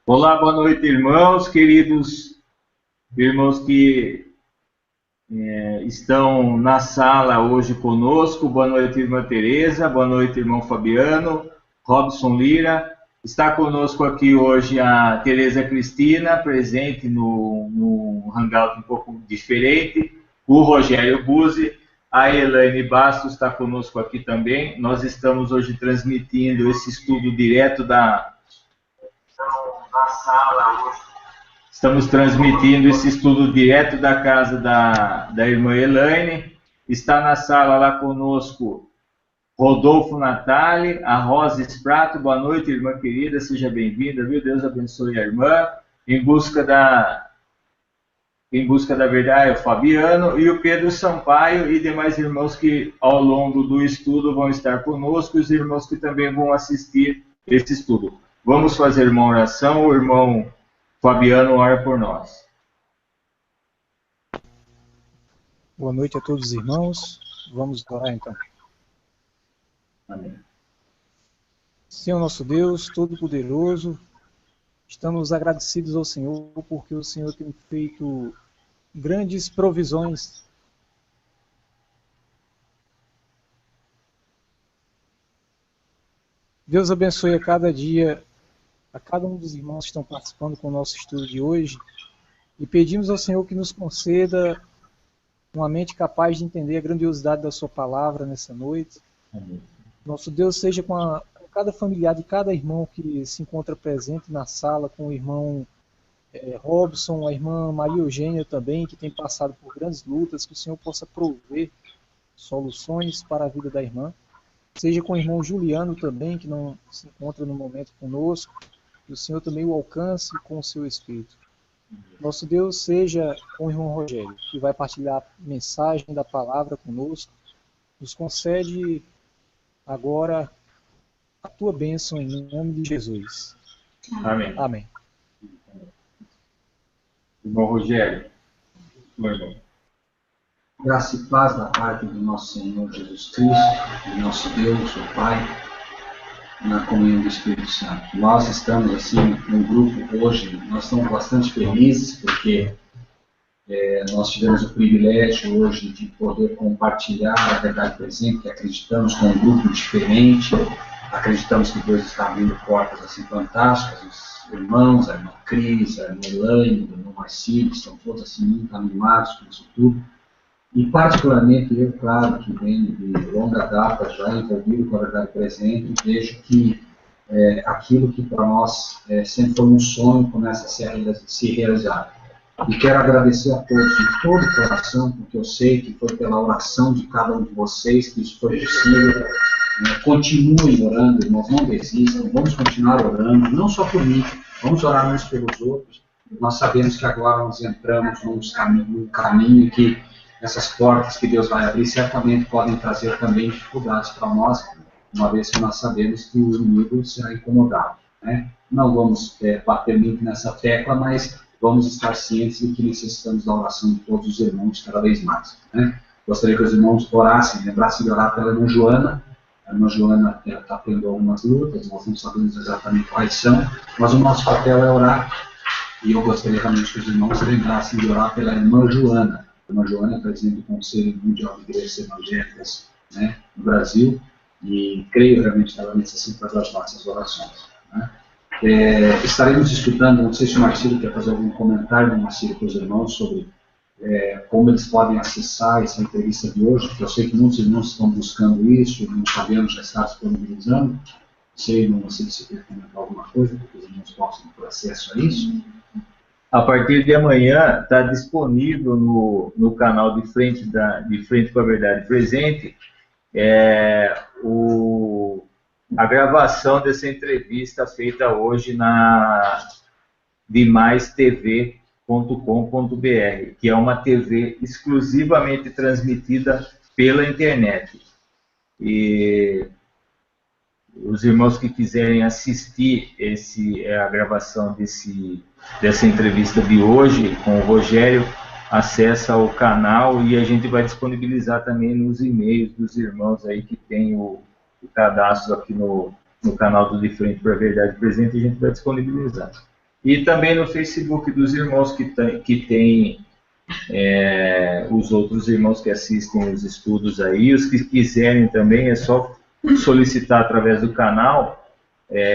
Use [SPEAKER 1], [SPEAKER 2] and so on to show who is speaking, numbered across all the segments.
[SPEAKER 1] Olá, boa noite, irmãos, queridos irmãos que estão na sala hoje conosco. Boa noite, irmã Tereza, boa noite, irmão Fabiano, Robson Lira. Está conosco aqui hoje a Tereza Cristina, presente no Hangout um pouco diferente, o Rogério Buzzi, a Elaine Bastos está conosco aqui também. Nós estamos hoje transmitindo esse estudo direto da sala hoje. Estamos transmitindo esse estudo direto da casa da irmã Elaine. Está na sala lá conosco Rodolfo Natali, a Rosa Sprato. Boa noite, irmã querida, seja bem-vinda, viu? Deus abençoe a irmã. Em busca da verdade, o Fabiano e o Pedro Sampaio e demais irmãos que ao longo do estudo vão estar conosco, e os irmãos que também vão assistir esse estudo. Vamos fazer uma oração, o irmão Fabiano ora por nós.
[SPEAKER 2] Boa noite a todos os irmãos. Vamos orar então.
[SPEAKER 1] Amém.
[SPEAKER 2] Senhor nosso Deus, Todo-Poderoso, estamos agradecidos ao Senhor porque o Senhor tem feito grandes provisões. Deus abençoe a cada dia, a cada um dos irmãos que estão participando com o nosso estudo de hoje, e pedimos ao Senhor que nos conceda uma mente capaz de entender a grandiosidade da sua palavra nessa noite.
[SPEAKER 1] Amém.
[SPEAKER 2] Nosso Deus seja com cada familiar de cada irmão que se encontra presente na sala, com o irmão Robson, a irmã Maria Eugênia também, que tem passado por grandes lutas, que o Senhor possa prover soluções para a vida da irmã. Seja com o irmão Juliano também, que não se encontra no momento conosco, que o Senhor também o alcance com o seu Espírito. Nosso Deus seja com o irmão Rogério, que vai partilhar a mensagem da palavra conosco. Nos concede agora a tua bênção em nome de Jesus.
[SPEAKER 1] Amém.
[SPEAKER 2] Amém.
[SPEAKER 1] Irmão Rogério, meu irmão.
[SPEAKER 3] Graça e paz da parte do nosso Senhor Jesus Cristo, do nosso Deus, o Pai, na comunhão do Espírito Santo. Nós estamos assim no grupo hoje, nós estamos bastante felizes porque nós tivemos o privilégio hoje de poder compartilhar a verdade presente, que acreditamos com um grupo diferente, acreditamos que Deus está abrindo portas assim fantásticas, os irmãos, a irmã Cris, a irmã Elaine, o irmão Marcílio, estão todos assim muito animados com isso tudo. E particularmente eu, claro, que venho de longa data já envolvido com a verdade presente, vejo que aquilo que para nós sempre foi um sonho começa a se realizar. E quero agradecer a todos de todo o coração, porque eu sei que foi pela oração de cada um de vocês que isso foi possível. Continuem orando, irmãos, não desistam, vamos continuar orando, não só por mim, vamos orar uns pelos outros. Nós sabemos que agora nós entramos num caminho que essas portas que Deus vai abrir certamente podem trazer também dificuldades para nós, uma vez que nós sabemos que o inimigo será incomodado. Né? Não vamos bater muito nessa tecla, mas vamos estar cientes de que necessitamos da oração de todos os irmãos cada vez mais. Né? Gostaria que os irmãos orassem, lembrassem de orar pela irmã Joana. A irmã Joana está tendo algumas lutas, nós não sabemos exatamente quais são, mas o nosso papel é orar. E eu gostaria realmente que os irmãos lembrassem de orar pela irmã Joana. A irmã Joana é presidente do Conselho Mundial de Igrejas Evangélicas, né, no Brasil, e creio realmente que ela necessita das nossas orações. Né. Estaremos estudando, não sei se o Marcílio quer fazer algum comentário, Marcílio, para os irmãos sobre como eles podem acessar essa entrevista de hoje, porque eu sei que muitos irmãos estão buscando isso, o irmão Fabiano já está disponibilizando. Não sei, irmão Marcílio, se quer comentar alguma coisa, para que os irmãos possam ter acesso a isso.
[SPEAKER 1] A partir de amanhã está disponível no canal de frente com a verdade presente a gravação dessa entrevista feita hoje na dimaistv.com.br, que é uma TV exclusivamente transmitida pela internet. E os irmãos que quiserem assistir a gravação dessa entrevista de hoje com o Rogério, acessa o canal e a gente vai disponibilizar também nos e-mails dos irmãos aí que tem o cadastro aqui no canal do De Frente para a Verdade Presente, a gente vai disponibilizar. E também no Facebook dos irmãos que tem os outros irmãos que assistem os estudos aí. Os que quiserem também, é só solicitar através do canal,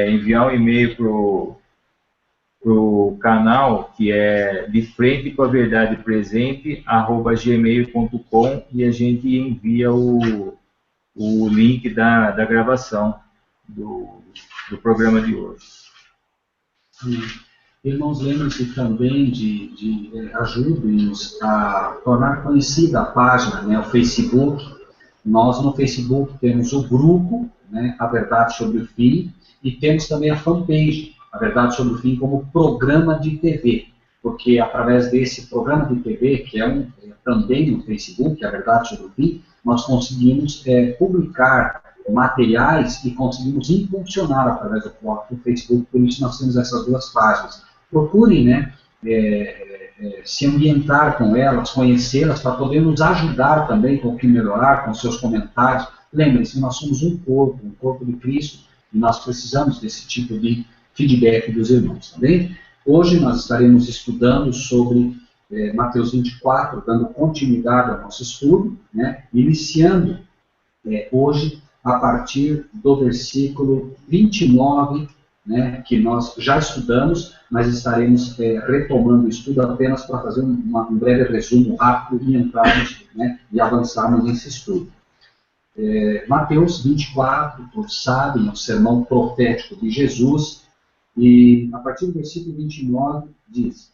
[SPEAKER 1] enviar um e-mail para o canal, que é de frente com a verdade presente, @gmail.com, e a gente envia o link da gravação do programa de hoje.
[SPEAKER 3] Irmãos, lembrem-se também de ajudem-nos a tornar conhecida a página, né, o Facebook. Nós no Facebook temos o grupo, né, A Verdade sobre o Fim, e temos também a fanpage, A Verdade sobre o Fim, como programa de TV, porque através desse programa de TV, que também no Facebook, A Verdade sobre o Fim, nós conseguimos publicar materiais e conseguimos impulsionar através do próprio Facebook. Por isso nós temos essas duas páginas. Procurem, né, se ambientar com elas, conhecê-las, para poder nos ajudar também com o que melhorar, com seus comentários. Lembrem-se, nós somos um corpo de Cristo, e nós precisamos desse tipo de feedback dos irmãos, tá bem? Hoje nós estaremos estudando sobre Mateus 24, dando continuidade ao nosso estudo, né, iniciando hoje a partir do versículo 29, né, que nós já estudamos, mas estaremos retomando o estudo apenas para fazer um breve resumo rápido e entrarmos, né, e avançarmos nesse estudo. Mateus 24, todos sabem, é o sermão profético de Jesus, e a partir do versículo 29 diz: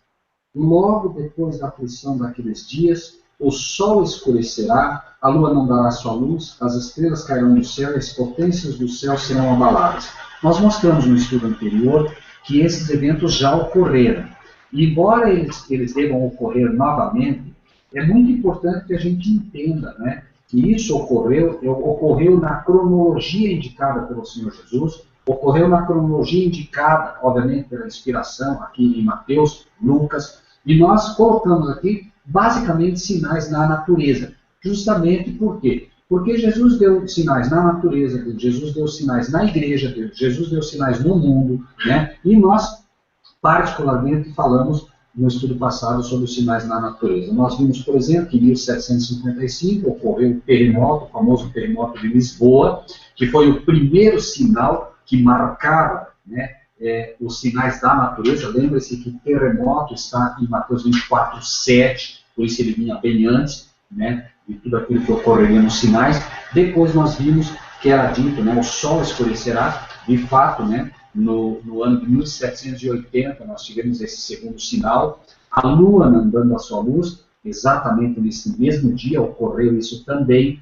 [SPEAKER 3] logo depois da aflição daqueles dias, o sol escurecerá, a lua não dará sua luz, as estrelas cairão do céu e as potências do céu serão abaladas. Nós mostramos no estudo anterior que esses eventos já ocorreram. E embora eles devam ocorrer novamente, é muito importante que a gente entenda, né, que isso ocorreu na cronologia indicada pelo Senhor Jesus, ocorreu na cronologia indicada, obviamente, pela inspiração, aqui em Mateus, Lucas, e nós colocamos aqui, basicamente, sinais na natureza. Justamente por quê? Porque Jesus deu sinais na natureza, Jesus deu sinais na igreja, Jesus deu sinais no mundo, né? E nós, particularmente, falamos no estudo passado sobre os sinais na natureza. Nós vimos, por exemplo, que em 1755 ocorreu o terremoto, o famoso terremoto de Lisboa, que foi o primeiro sinal que marcava, né, os sinais da natureza. Lembre-se que terremoto está em Mateus 24, 7, por isso ele vinha bem antes, né, de tudo aquilo que ocorreria nos sinais. Depois nós vimos que era dito, né, o sol escurecerá. De fato, né, no ano de 1780 nós tivemos esse segundo sinal, a lua não dando a sua luz, exatamente nesse mesmo dia ocorreu isso também.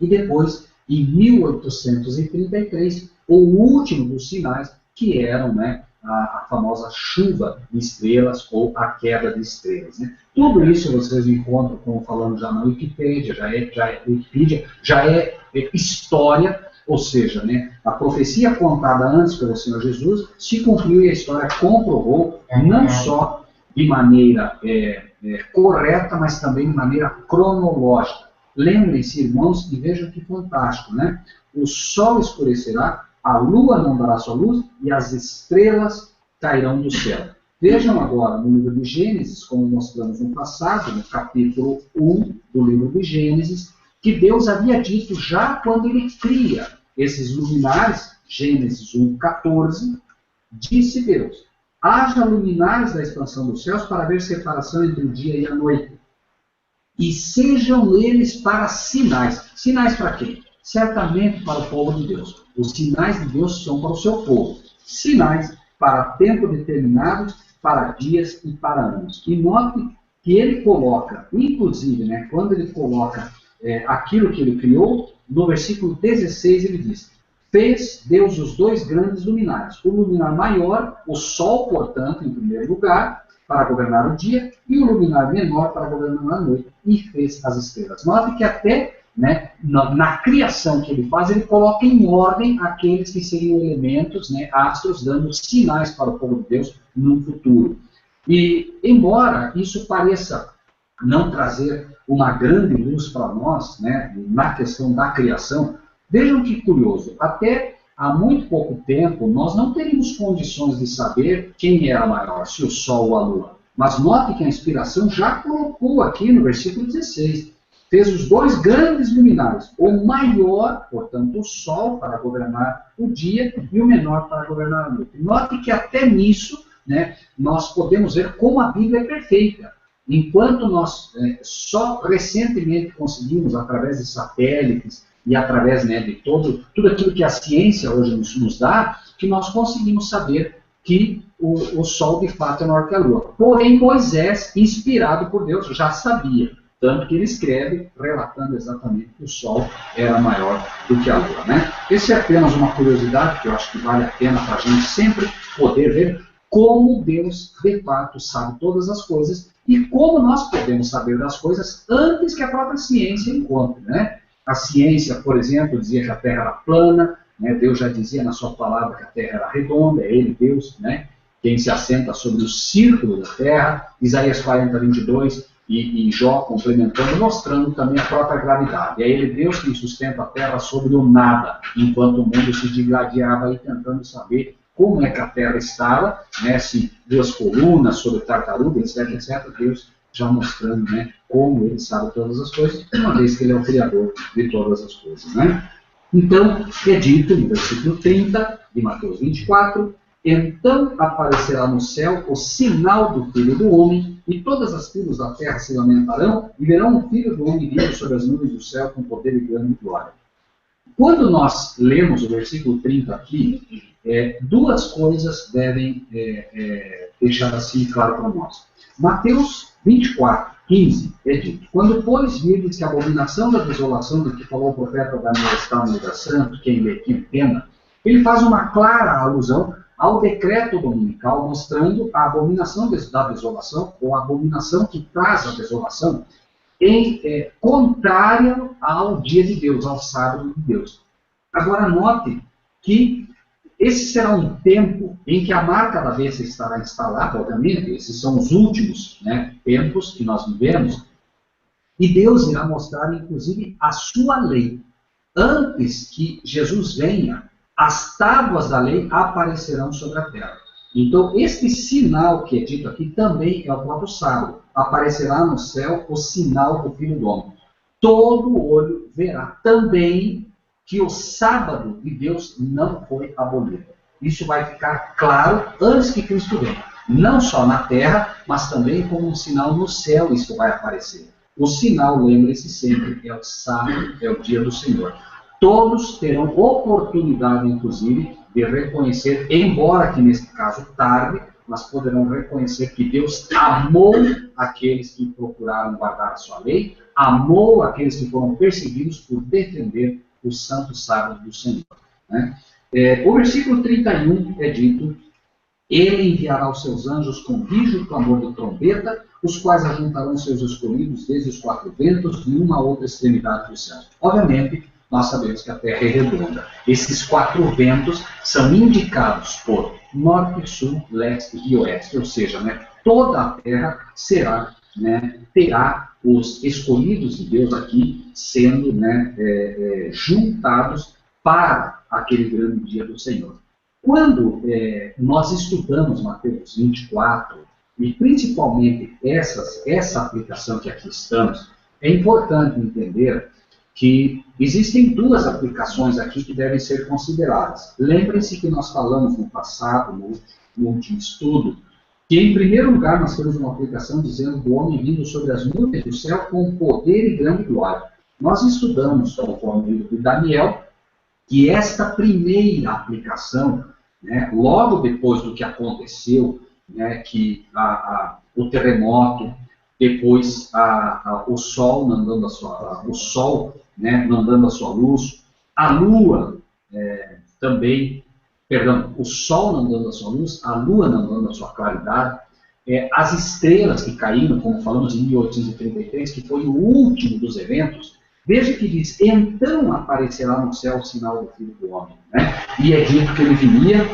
[SPEAKER 3] E depois, em 1833, o último dos sinais, que eram, né, a famosa chuva de estrelas ou a queda de estrelas, né? Tudo isso vocês encontram, como falando já na Wikipédia, já é história, ou seja, né, a profecia contada antes pelo Senhor Jesus se cumpriu e a história comprovou, não só de maneira correta, mas também de maneira cronológica. Lembrem-se, irmãos, e vejam que fantástico, né? O sol escurecerá, a lua não dará sua luz e as estrelas cairão do céu. Vejam agora no livro de Gênesis, como mostramos no passado, no capítulo 1 do livro de Gênesis, que Deus havia dito já quando ele cria esses luminares, Gênesis 1:14, disse Deus: haja luminares da expansão dos céus para haver separação entre o dia e a noite, e sejam eles para sinais. Sinais para quem? Certamente para o povo de Deus. Os sinais de Deus são para o seu povo. Sinais para tempo determinado, para dias e para anos. E note que ele coloca, inclusive, né, quando ele coloca aquilo que ele criou, no versículo 16 ele diz: fez Deus os dois grandes luminares. O luminar maior, o sol, portanto, em primeiro lugar, para governar o dia, e o luminar menor para governar a noite. E fez as estrelas. Note que até, né, na criação que ele faz, ele coloca em ordem aqueles que seriam elementos, né, astros, dando sinais para o povo de Deus no futuro. E, embora isso pareça não trazer uma grande luz para nós, né, na questão da criação, vejam que curioso, até há muito pouco tempo, nós não teríamos condições de saber quem era maior, se o Sol ou a Lua. Mas note que a inspiração já colocou aqui no versículo 16. Fez os dois grandes luminares, o maior, portanto, o Sol, para governar o dia, e o menor para governar a noite. Note que até nisso, né, nós podemos ver como a Bíblia é perfeita. Enquanto nós só recentemente conseguimos, através de satélites e através, né, de tudo aquilo que a ciência hoje nos dá, que nós conseguimos saber que o Sol de fato é maior que a Lua. Porém, Moisés, inspirado por Deus, já sabia. Tanto que ele escreve relatando exatamente que o Sol era maior do que a Lua. Né? Esse é apenas uma curiosidade que eu acho que vale a pena para a gente sempre poder ver como Deus de fato sabe todas as coisas e como nós podemos saber das coisas antes que a própria ciência encontre. Né? A ciência, por exemplo, dizia que a Terra era plana, né? Deus já dizia na sua palavra que a Terra era redonda, é Ele, Deus, né? Quem se assenta sobre o círculo da Terra. Isaías 40, 22 e Jó complementando, mostrando também a própria gravidade. É Ele, Deus, quem sustenta a Terra sobre o nada, enquanto o mundo se digladiava aí tentando saber como é que a Terra estava, né? Se duas colunas sobre tartaruga, etc, etc, Deus já mostrando, né, como Ele sabe todas as coisas, uma vez que Ele é o Criador de todas as coisas. Né? Então, é dito no versículo 30 de Mateus 24, então aparecerá no céu o sinal do Filho do Homem, e todas as tribos da terra se lamentarão, e verão o Filho do Homem vindo sobre as nuvens do céu com poder e grande glória. Quando nós lemos o versículo 30 aqui, duas coisas devem deixar assim claro para nós. Mateus 24, 15, é dito: quando, pois, virdes que a abominação da desolação do que falou o profeta Daniel está no lugar santo, quem lê aqui entenda, ele faz uma clara alusão ao decreto dominical, mostrando a abominação da desolação, ou a abominação que traz a desolação, contrária ao dia de Deus, ao sábado de Deus. Agora note que esse será um tempo em que a marca da besta estará instalada, obviamente, esses são os últimos, né, tempos que nós vivemos, e Deus irá mostrar, inclusive, a sua lei. Antes que Jesus venha, as tábuas da lei aparecerão sobre a terra. Então, este sinal que é dito aqui também é o próprio sábado. Aparecerá no céu o sinal do Filho do Homem. Todo olho verá também que o sábado de Deus não foi abolido. Isso vai ficar claro antes que Cristo venha. Não só na terra, mas também como um sinal no céu isso vai aparecer. O sinal, lembre-se sempre, é o sábado, é o dia do Senhor. Todos terão oportunidade, inclusive, de reconhecer, embora que neste caso tarde, mas poderão reconhecer que Deus amou aqueles que procuraram guardar a sua lei, amou aqueles que foram perseguidos por defender o santo sábado do Senhor. Né? O versículo 31 é dito: ele enviará os seus anjos com rígido clamor de trombeta, os quais ajuntarão seus escolhidos desde os quatro ventos de uma a outra extremidade do céu. Obviamente, nós sabemos que a Terra é redonda. Esses quatro ventos são indicados por norte, sul, leste e oeste, ou seja, né, toda a Terra será, né, terá os escolhidos de Deus aqui sendo, né, juntados para aquele grande dia do Senhor. Quando nós estudamos Mateus 24, e principalmente essa aplicação que aqui estamos, é importante entender que existem duas aplicações aqui que devem ser consideradas. Lembrem-se que nós falamos no passado, no último estudo, que em primeiro lugar nós temos uma aplicação dizendo do homem vindo sobre as nuvens do céu com poder e grande glória. Nós estudamos, conforme o livro de Daniel, que esta primeira aplicação, né, logo depois do que aconteceu, né, que o terremoto, depois o sol não dando a sua luz, a lua também, o sol não dando a sua luz, a lua não dando a sua claridade, as estrelas que caíram, como falamos em 1833, que foi o último dos eventos. Veja que diz: então aparecerá no céu o sinal do Filho do Homem. Né? E é dito que ele viria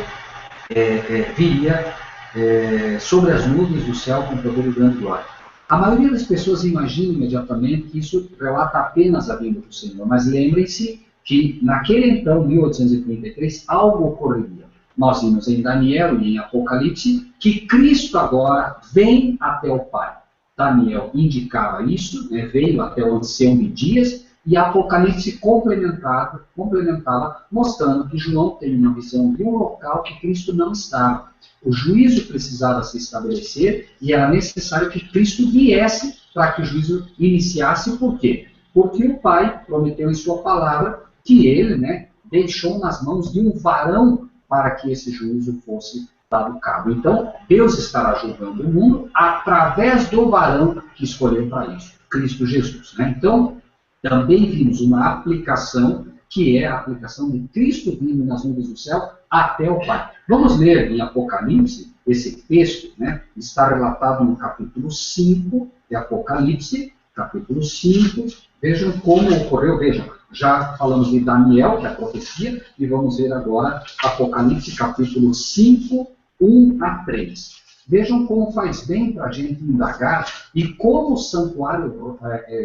[SPEAKER 3] sobre as nuvens do céu com poder e grande glória. A maioria das pessoas imagina imediatamente que isso relata apenas a vinda do Senhor, mas lembrem-se que naquele então, 1833, algo ocorreria. Nós vimos em Daniel e em Apocalipse que Cristo agora vem até o Pai. Daniel indicava isso, né, veio até o ancião de dias, e Apocalipse complementava, mostrando que João tem uma visão de um local que Cristo não estava. O juízo precisava se estabelecer e era necessário que Cristo viesse para que o juízo iniciasse. Por quê? Porque o Pai prometeu em sua palavra que ele, né, deixou nas mãos de um varão para que esse juízo fosse dado cabo. Então, Deus estará julgando o mundo através do varão que escolheu para isso, Cristo Jesus. Né? Então, também vimos uma aplicação, que é a aplicação de Cristo vindo nas nuvens do céu até o Pai. Vamos ler em Apocalipse, esse texto, né, está relatado no capítulo 5 de Apocalipse, capítulo 5, vejam como ocorreu, vejam, já falamos de Daniel, que é a profecia, e vamos ver agora Apocalipse, capítulo 5, 1 a 3. Vejam como faz bem para a gente indagar e como o santuário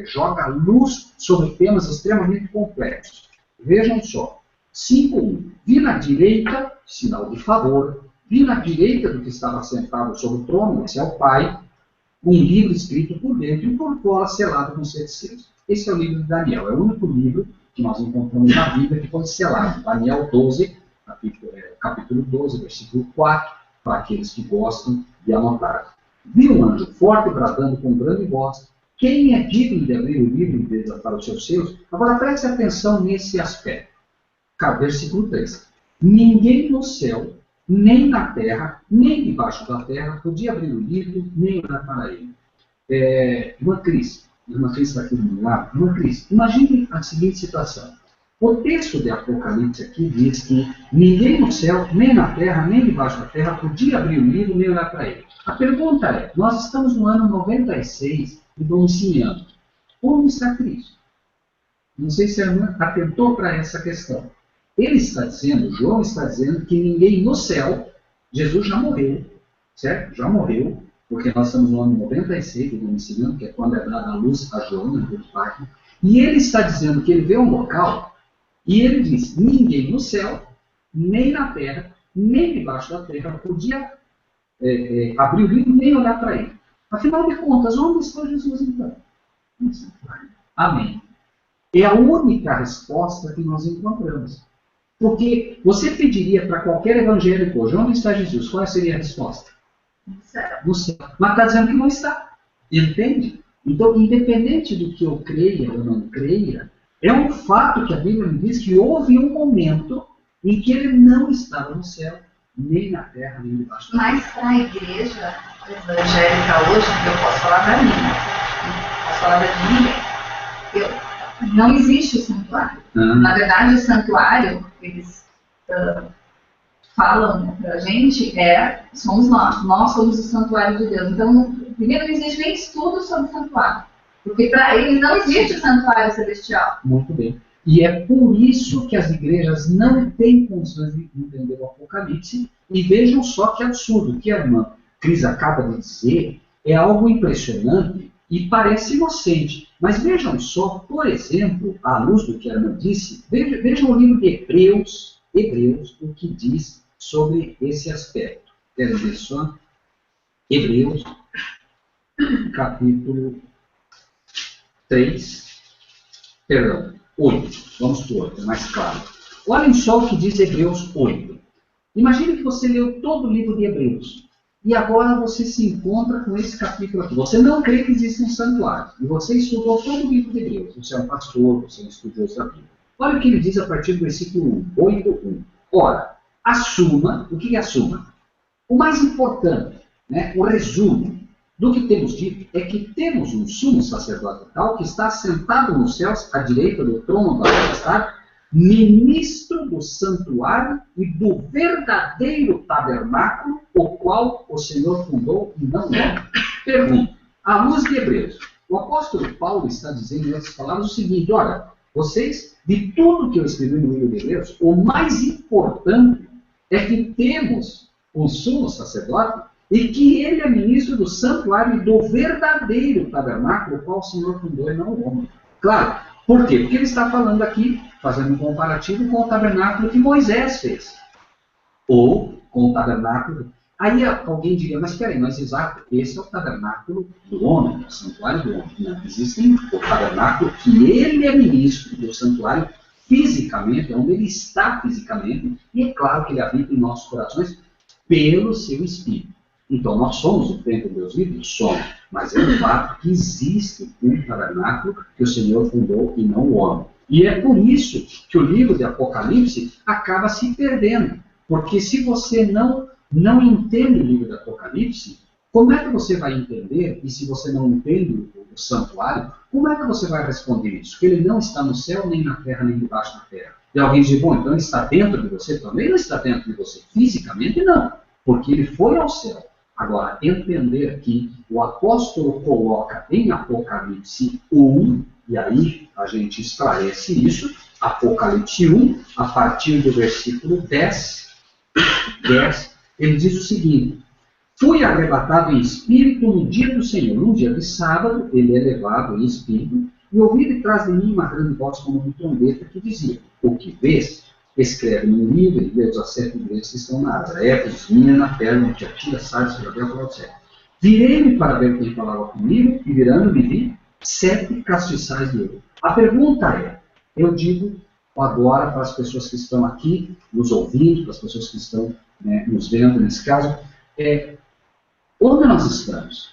[SPEAKER 3] joga luz sobre temas extremamente complexos. Vejam só, 5.1. Vi na direita, sinal de favor, vi na direita do que estava sentado sobre o trono, esse é o Pai, um livro escrito por dentro e por fora selado com 7 selos. Esse é o livro de Daniel, é o único livro que nós encontramos na Bíblia que foi selado. Daniel 12, capítulo 12, versículo 4, para aqueles que gostam de anotar. Vi um anjo forte bradando com grande voz: quem é digno de abrir o livro e desatar os seus selos? Agora preste atenção nesse aspecto. Versículo 3. Ninguém no céu, nem na terra, nem debaixo da terra, podia abrir o livro, nem olhar para ele. Irmã Cris está aqui do meu lado. Irmã Cris, imagine a seguinte situação. O texto de Apocalipse aqui diz que ninguém no céu, nem na terra, nem debaixo da terra, podia abrir o livro, nem olhar para ele. A pergunta é, nós estamos no ano 96 de Domiciano. Onde está Cristo? Não sei se a irmã atentou para essa questão. Ele está dizendo, João está dizendo que ninguém no céu, Jesus já morreu, certo? Já morreu, porque nós estamos no ano 96 de Domiciano, que é quando é dada a luz a João, do Pai. E ele está dizendo que ele vê um local, e ele diz, ninguém no céu, nem na terra, nem debaixo da terra, podia abrir o livro nem olhar para ele. Afinal de contas, onde está Jesus então? Amém. É a única resposta que nós encontramos. Porque você pediria para qualquer evangélico hoje, onde está Jesus? Qual seria a resposta?
[SPEAKER 4] No céu.
[SPEAKER 3] No céu. Mas está dizendo que não está. Entende? Então, independente do que eu creia ou não creia, é um fato que a Bíblia me diz que houve um momento em que ele não estava no céu, nem na terra, nem debaixo da terra.
[SPEAKER 4] Mas para a igreja evangélica hoje, eu posso falar da minha, não posso falar da de ninguém. Não existe o santuário. Na verdade, o santuário, eles falam para a gente, somos nós somos o santuário de Deus. Então, primeiro, não existe nem estudo sobre o santuário. Porque para eles não existe o santuário celestial.
[SPEAKER 3] Muito bem. E é por isso que as igrejas não têm condições de entender o Apocalipse. E vejam só que absurdo. O que a irmã Cris acaba de dizer é algo impressionante e parece inocente. Mas vejam só, por exemplo, à luz do que a irmã disse, vejam o livro de Hebreus, o que diz sobre esse aspecto. Quero ver só. Hebreus, capítulo 8. Vamos por 8, é mais claro. Olhem só o que diz Hebreus 8. Imagine que você leu todo o livro de Hebreus. E agora você se encontra com esse capítulo aqui. Você não crê que existe um santuário. E você estudou todo o livro de Hebreus. Você é um pastor, você é um estudioso da Bíblia. Olha o que ele diz a partir do versículo 8:1. Ora, assuma, o que é assuma? O mais importante, né, o resumo do que temos dito é que temos um sumo sacerdotal que está sentado nos céus à direita do trono da majestade, ministro do santuário e do verdadeiro tabernáculo, o qual o Senhor fundou e não é. Pergunta, à luz de Hebreus, o apóstolo Paulo está dizendo nessas palavras o seguinte: olha, vocês, de tudo que eu escrevi no livro de Hebreus, o mais importante é que temos um sumo sacerdote e que ele é ministro do santuário e do verdadeiro tabernáculo, o qual o Senhor fundou e não o homem. Claro, por quê? Porque ele está falando aqui, fazendo um comparativo com o tabernáculo que Moisés fez. Ou com o tabernáculo. Aí alguém diria, mas peraí, mas exato, esse é o tabernáculo do homem, o santuário do homem. Não, existe o tabernáculo que ele é ministro do santuário fisicamente, onde ele está fisicamente, e é claro que ele habita em nossos corações pelo seu Espírito. Então nós somos o templo de Deus vivo? Somos, mas é um fato que existe um tabernáculo que o Senhor fundou e não o homem. E é por isso que o livro de Apocalipse acaba se perdendo, porque se você não entende o livro de Apocalipse, como é que você vai entender, e se você não entende o santuário, como é que você vai responder isso? Que ele não está no céu, nem na terra, nem debaixo da terra. E alguém diz, bom, então ele está dentro de você? Também não está dentro de você. Fisicamente não, porque ele foi ao céu. Agora, entender que o apóstolo coloca em Apocalipse 1, e aí a gente esclarece isso, Apocalipse 1, a partir do versículo 10, ele diz o seguinte: fui arrebatado em espírito no dia do Senhor. Num dia de sábado, ele é levado em espírito, e ouvi de trás de mim uma grande voz como de trombeta que dizia: o que vês, escreve num livro e lê as 7 igrejas que estão na Ásia, Éfeso, Esmirna, Pérgamo, Tiatira, Sardes, Filadélfia, Laodiceia. Virei-me para ver quem falava comigo, e virando-me vi 7 castiçais de ouro. A pergunta é, eu digo agora para as pessoas que estão aqui nos ouvindo, para as pessoas que estão nos vendo nesse caso, onde nós estamos?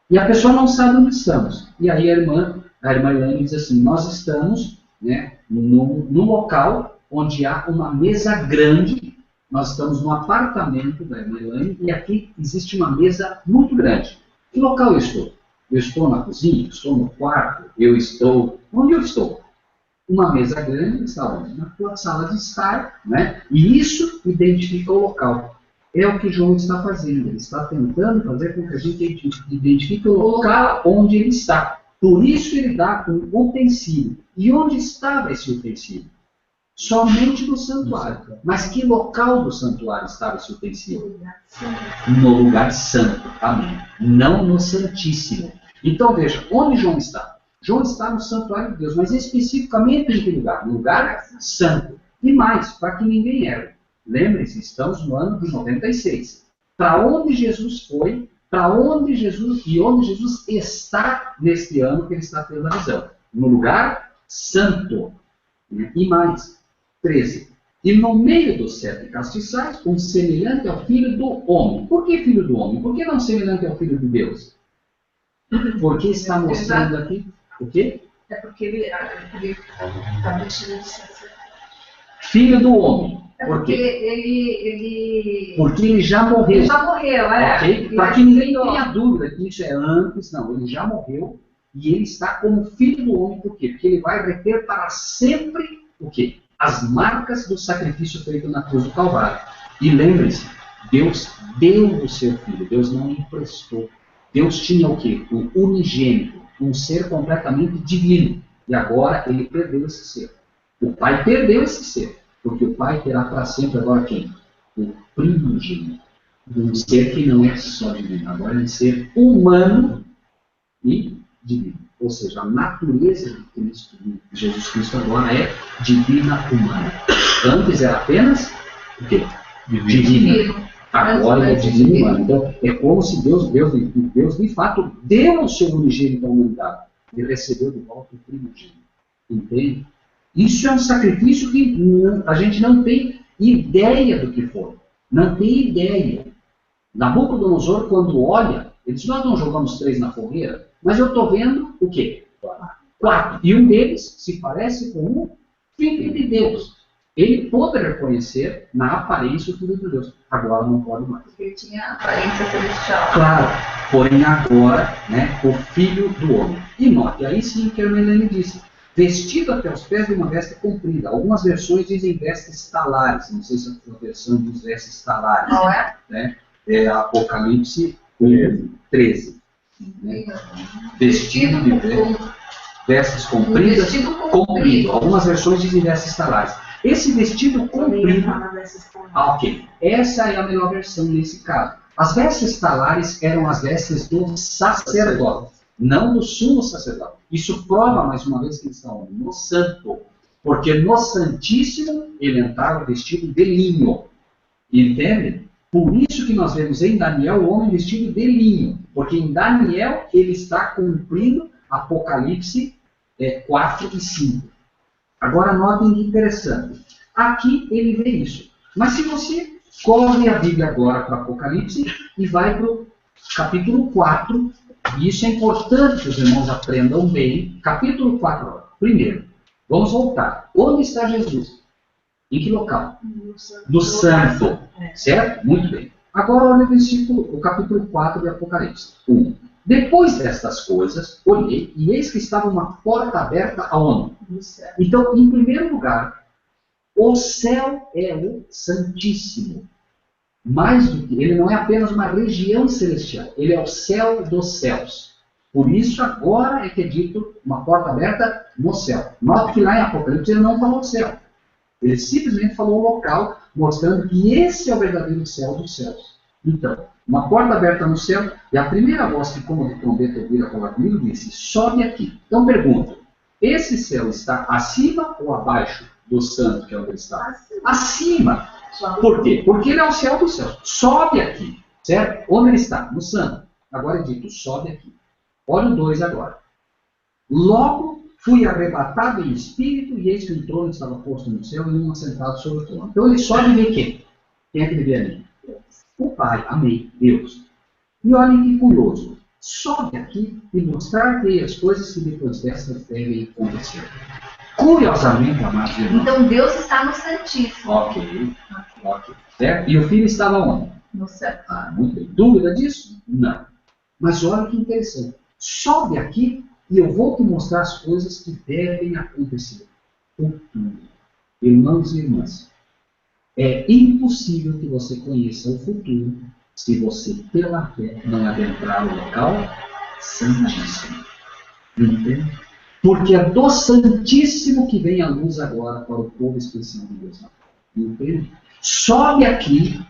[SPEAKER 3] E a pessoa não sabe onde estamos. E aí a irmã Elaine diz assim, nós estamos num local onde há uma mesa grande, nós estamos no apartamento da irmã Elaine, e aqui existe uma mesa muito grande. Que local eu estou? Eu estou na cozinha? Eu estou no quarto? Eu estou... Onde eu estou? Uma mesa grande está onde? Na tua sala de estar, E isso identifica o local. É o que João está fazendo. Ele está tentando fazer com que a gente identifique o local onde ele está. Por isso ele dá um utensílio. E onde estava esse utensílio? Somente no santuário. Mas que local do santuário estava esse utensílio? No lugar santo. Amém. Não no santíssimo. Então veja, onde João está? João está no santuário de Deus, mas especificamente em que lugar? No lugar santo. E mais, para que ninguém erre. Lembre-se, estamos no ano de 96. Para onde Jesus foi, onde Jesus está neste ano que ele está tendo a visão? No lugar santo. E mais, 13. E no meio dos 7 castiçais, um semelhante ao Filho do Homem. Por que Filho do Homem? Por que não semelhante ao Filho de Deus? Porque está mostrando aqui o quê?
[SPEAKER 4] É porque ele está vestido de sacerdote.
[SPEAKER 3] Filho do Homem.
[SPEAKER 4] Por quê?
[SPEAKER 3] Porque ele já morreu.
[SPEAKER 4] Ele já morreu,
[SPEAKER 3] okay? Para que ninguém tenha dúvida que isso é antes, não. Ele já morreu e ele está como Filho do Homem. Por quê? Porque ele vai reter para sempre o quê? As marcas do sacrifício feito na cruz do Calvário. E lembre-se, Deus deu o seu Filho, Deus não emprestou. Deus tinha o quê? O unigênito, um ser completamente divino. E agora ele perdeu esse ser. O Pai perdeu esse ser. Porque o Pai terá para sempre agora quem? O primogênito. Um ser que não é só divino. Agora ele é um ser humano e divino. Ou seja, a natureza de Cristo, de Jesus Cristo agora é divina humana. Antes era apenas o quê? Divina. Agora ele é divino humano. Então, é como se Deus de fato deu o seu unigênito à humanidade e recebeu de volta o primogênito. Entende? Isso é um sacrifício que a gente não tem ideia do que foi. Não tem ideia. Nabucodonosor, quando olha, ele diz, nós não jogamos 3 na fogueira, mas eu estou vendo o quê? 4. E um deles se parece com o Filho de Deus. Ele pôde reconhecer na aparência o Filho de Deus. Agora não pode mais.
[SPEAKER 4] Porque ele tinha a aparência celestial.
[SPEAKER 3] Claro. Porém agora, o Filho do Homem. E note, aí sim que a Melanie disse, vestido até os pés de uma veste comprida. Algumas versões dizem vestes talares. Não sei se a sua versão diz vestes talares.
[SPEAKER 4] Não é?
[SPEAKER 3] É Apocalipse 13. Vestido de vestes compridas. Comprido. Algumas versões dizem vestes talares. Esse vestido comprido. Ok. Essa é a melhor versão nesse caso. As vestes talares eram as vestes do sacerdote, não do sumo sacerdote. Isso prova, mais uma vez, que eles estão no santo. Porque no Santíssimo ele entrava vestido de linho. Entende? Por isso que nós vemos em Daniel o homem vestido de linho. Porque em Daniel ele está cumprindo Apocalipse 4 e 5. Agora notem que interessante. Aqui ele vê isso. Mas se você corre a Bíblia agora para Apocalipse e vai para o capítulo 4, e isso é importante que os irmãos aprendam bem. Capítulo 4 agora. Primeiro, vamos voltar. Onde está Jesus? Em que local? No Santo. Certo? Muito bem. Agora olha o capítulo 4 de Apocalipse. 1. Depois destas coisas, olhei e eis que estava uma porta aberta aonde? Então, em primeiro lugar, o céu é o Santíssimo. Mais do que, ele não é apenas uma região celestial, ele é o céu dos céus. Por isso, agora é que é dito uma porta aberta no céu. Note que lá em Apocalipse ele não falou céu. Ele simplesmente falou o local, mostrando que esse é o verdadeiro céu dos céus. Então, uma porta aberta no céu, e a primeira voz que, como de trombeta ouvira falar comigo, disse, sobe aqui. Então, pergunto, esse céu está acima ou abaixo do santo, que é onde ele está? Acima. Por quê? Porque ele é o céu dos céus. Sobe aqui, certo? Onde ele está? No santo. Agora é dito, sobe aqui. Olha o 2 agora. Logo fui arrebatado em espírito, e eis que um trono estava posto no céu e um assentado sobre o trono. Então ele sobe e vê quem? Quem é que ele vê ali? O Pai, amém, Deus. E olhem que curioso. Sobe aqui e mostrar-te as coisas que depois dessas devem acontecer. Curiosamente, amados irmãos.
[SPEAKER 4] Então Deus está no Santíssimo.
[SPEAKER 3] Ok. Certo? E o Filho estava onde?
[SPEAKER 4] No céu.
[SPEAKER 3] Muito bem. Dúvida disso? Não. Mas olha que interessante. Sobe aqui e eu vou te mostrar as coisas que devem acontecer. Futuro. Irmãos e irmãs, é impossível que você conheça o futuro se você, pela fé, não adentrar o local Santíssimo. Entende? Porque é do Santíssimo que vem a luz agora para o povo especial de Deus. Entende? Sobe aqui,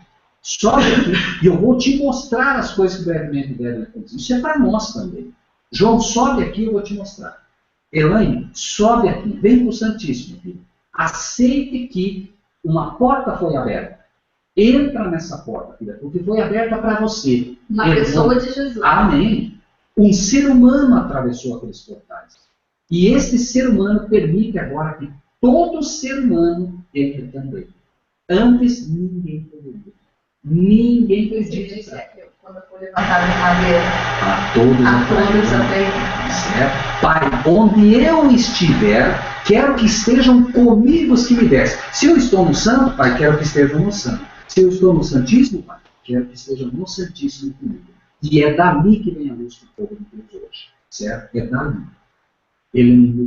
[SPEAKER 3] e eu vou te mostrar as coisas que brevemente devem acontecer. Isso é para nós também. João, sobe aqui, eu vou te mostrar. Elaine, sobe aqui, vem para o Santíssimo. Filho. Aceite que uma porta foi aberta. Entra nessa porta, filha, porque foi aberta para você.
[SPEAKER 4] Na pessoa de Jesus.
[SPEAKER 3] Amém. Um ser humano atravessou aqueles portais. E esse ser humano permite agora que todo ser humano entre também. Antes, ninguém poderia. Ninguém podia.
[SPEAKER 4] Quando eu for levantar de madeira,
[SPEAKER 3] a todos
[SPEAKER 4] também.
[SPEAKER 3] Certo? Pai, onde eu estiver, quero que estejam comigo os que me dessem. Se eu estou no Santo, Pai, quero que estejam no Santo. Se eu estou no Santíssimo, Pai, quero que estejam no Santíssimo comigo. E é dali que vem a luz do povo de Deus hoje. Certo? É dali.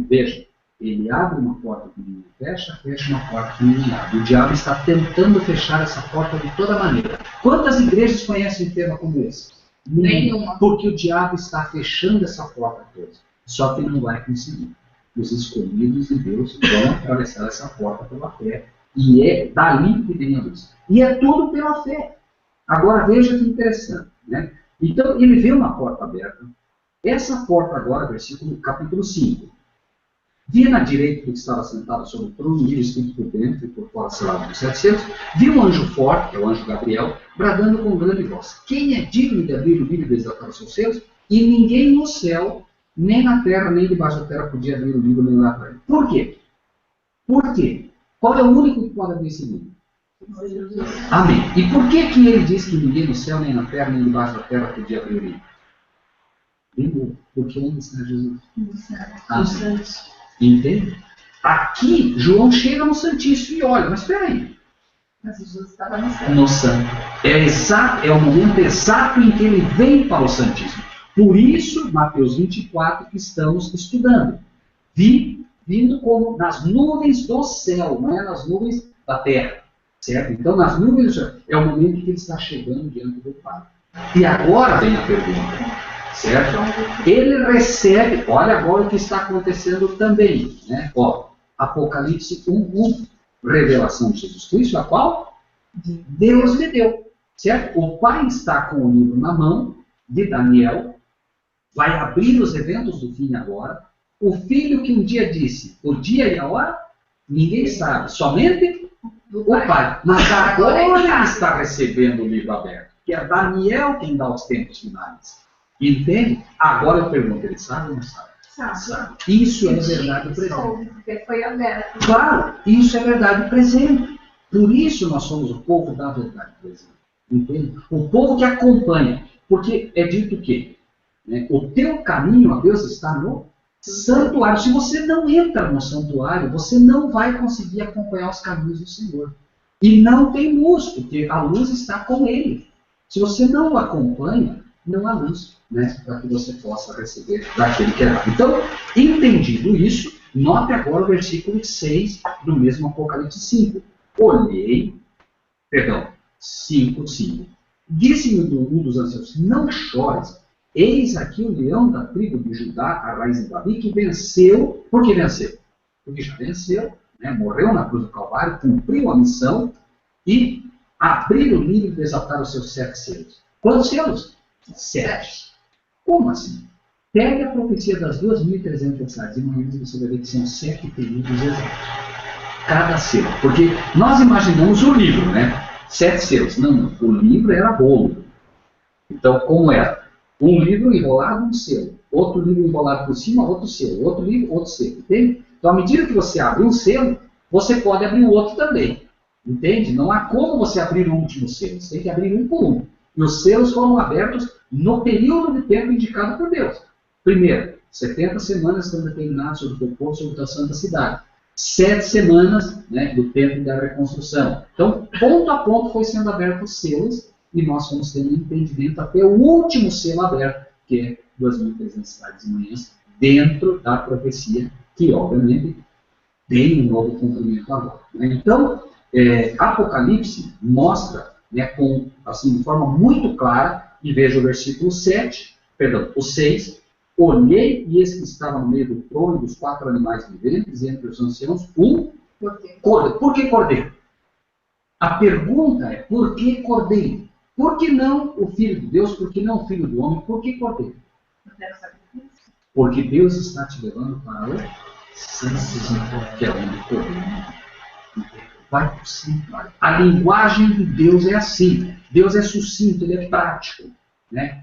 [SPEAKER 3] Veja, ele abre uma porta que ninguém fecha uma porta que ninguém abre. O diabo está tentando fechar essa porta de toda maneira. Quantas igrejas conhecem um tema como esse?
[SPEAKER 4] Nenhuma.
[SPEAKER 3] Porque o diabo está fechando essa porta toda. Só que não vai conseguir. Os escolhidos de Deus vão atravessar essa porta pela fé. E é dali que vem a luz. E é tudo pela fé. Agora veja que interessante. Né? Então ele vê uma porta aberta. Essa porta agora, capítulo 5. Vi na direita do que estava sentado sobre o trono, e o Espírito por dentro e por fora selado dos 700. Vi um anjo forte, que é o anjo Gabriel, bradando com grande voz. Quem é digno de abrir o livro e desatar os seus selos? E ninguém no céu, nem na terra, nem debaixo da terra podia abrir o livro nem olhar para ele. Por quê? Por quê? Qual é o único que pode abrir esse livro? Amém. E por que ele diz que ninguém no céu, nem na terra, nem debaixo da terra podia abrir o livro? Primeiro, porque onde está Jesus? Amém. Entende? Aqui, João chega no Santíssimo e olha, mas espera aí.
[SPEAKER 4] Mas Jesus estava no céu.
[SPEAKER 3] No Santo. É o momento exato em que ele vem para o Santíssimo. Por isso, Mateus 24, que estamos estudando. Vindo como nas nuvens do céu, não é nas nuvens da terra. Certo? Então, nas nuvens do céu, é o momento em que ele está chegando diante do Pai. E agora vem a pergunta. Certo? Ele recebe, olha agora o que está acontecendo também. Né? Ó, Apocalipse 1:1, revelação de Jesus Cristo, a qual Deus lhe deu. Certo? O Pai está com o livro na mão de Daniel, vai abrir os eventos do fim agora. O Filho que um dia disse, o dia e a hora Ninguém sabe, somente o Pai. Mas agora ele está recebendo o livro aberto, que é Daniel quem dá os tempos finais. Entende? Agora eu pergunto, ele sabe ou não sabe?
[SPEAKER 4] Sabe.
[SPEAKER 3] Isso é verdade presente.
[SPEAKER 4] Porque foi aberto.
[SPEAKER 3] Claro, isso é verdade presente. Por isso nós somos o povo da verdade presente. Entende? O povo que acompanha. Porque é dito que o teu caminho a Deus está no santuário. Se você não entra no santuário, você não vai conseguir acompanhar os caminhos do Senhor. E não tem luz, porque a luz está com Ele. Se você não o acompanha, não há luz, para que você possa receber daquele que é lá. Então, entendido isso, note agora o versículo 6 do mesmo Apocalipse 5. Olhei, 5:5. Disse-me um dos anciãos, não chores, eis aqui o leão da tribo de Judá, a raiz de Davi, que venceu. Por que venceu? Porque já venceu, morreu na cruz do Calvário, cumpriu a missão e abriu o livro e desatar os seus 7 selos. Quantos selos? 7. Como assim? Pegue a profecia das 2.300 tardes e manhãs e você vai ver que são 7 períodos exatos. Cada selo. Porque nós imaginamos o livro, 7 selos. Não, o livro era bolo. Então, como era? Um livro enrolado, um selo. Outro livro enrolado por cima, outro selo. Outro livro, outro selo. Entende? Então, à medida que você abre um selo, você pode abrir o outro também. Entende? Não há como você abrir o último selo. Você tem que abrir um por um. E os selos foram abertos no período de tempo indicado por Deus. Primeiro, 70 semanas estão determinadas sobre o teu povo, sobre a tua santa cidade. 7 semanas do tempo da reconstrução. Então, ponto a ponto foi sendo abertos os selos e nós fomos tendo um entendimento até o último selo aberto, que é 2.300 tardes e manhãs, dentro da profecia, que obviamente tem um novo cumprimento agora. Então, Apocalipse mostra de forma muito clara, e veja o versículo 6, olhei e eis que estava no meio do trono e dos 4 animais viventes, e entre os anciãos, um cordeiro. Por que cordeiro? A pergunta é, por que cordeiro? Por que não o Filho de Deus? Por que não o Filho do Homem? Por que cordeiro? Porque Deus está te levando para o santuário, que é onde o cordeiro vai para o santuário. A linguagem de Deus é assim. Deus é sucinto, ele é prático.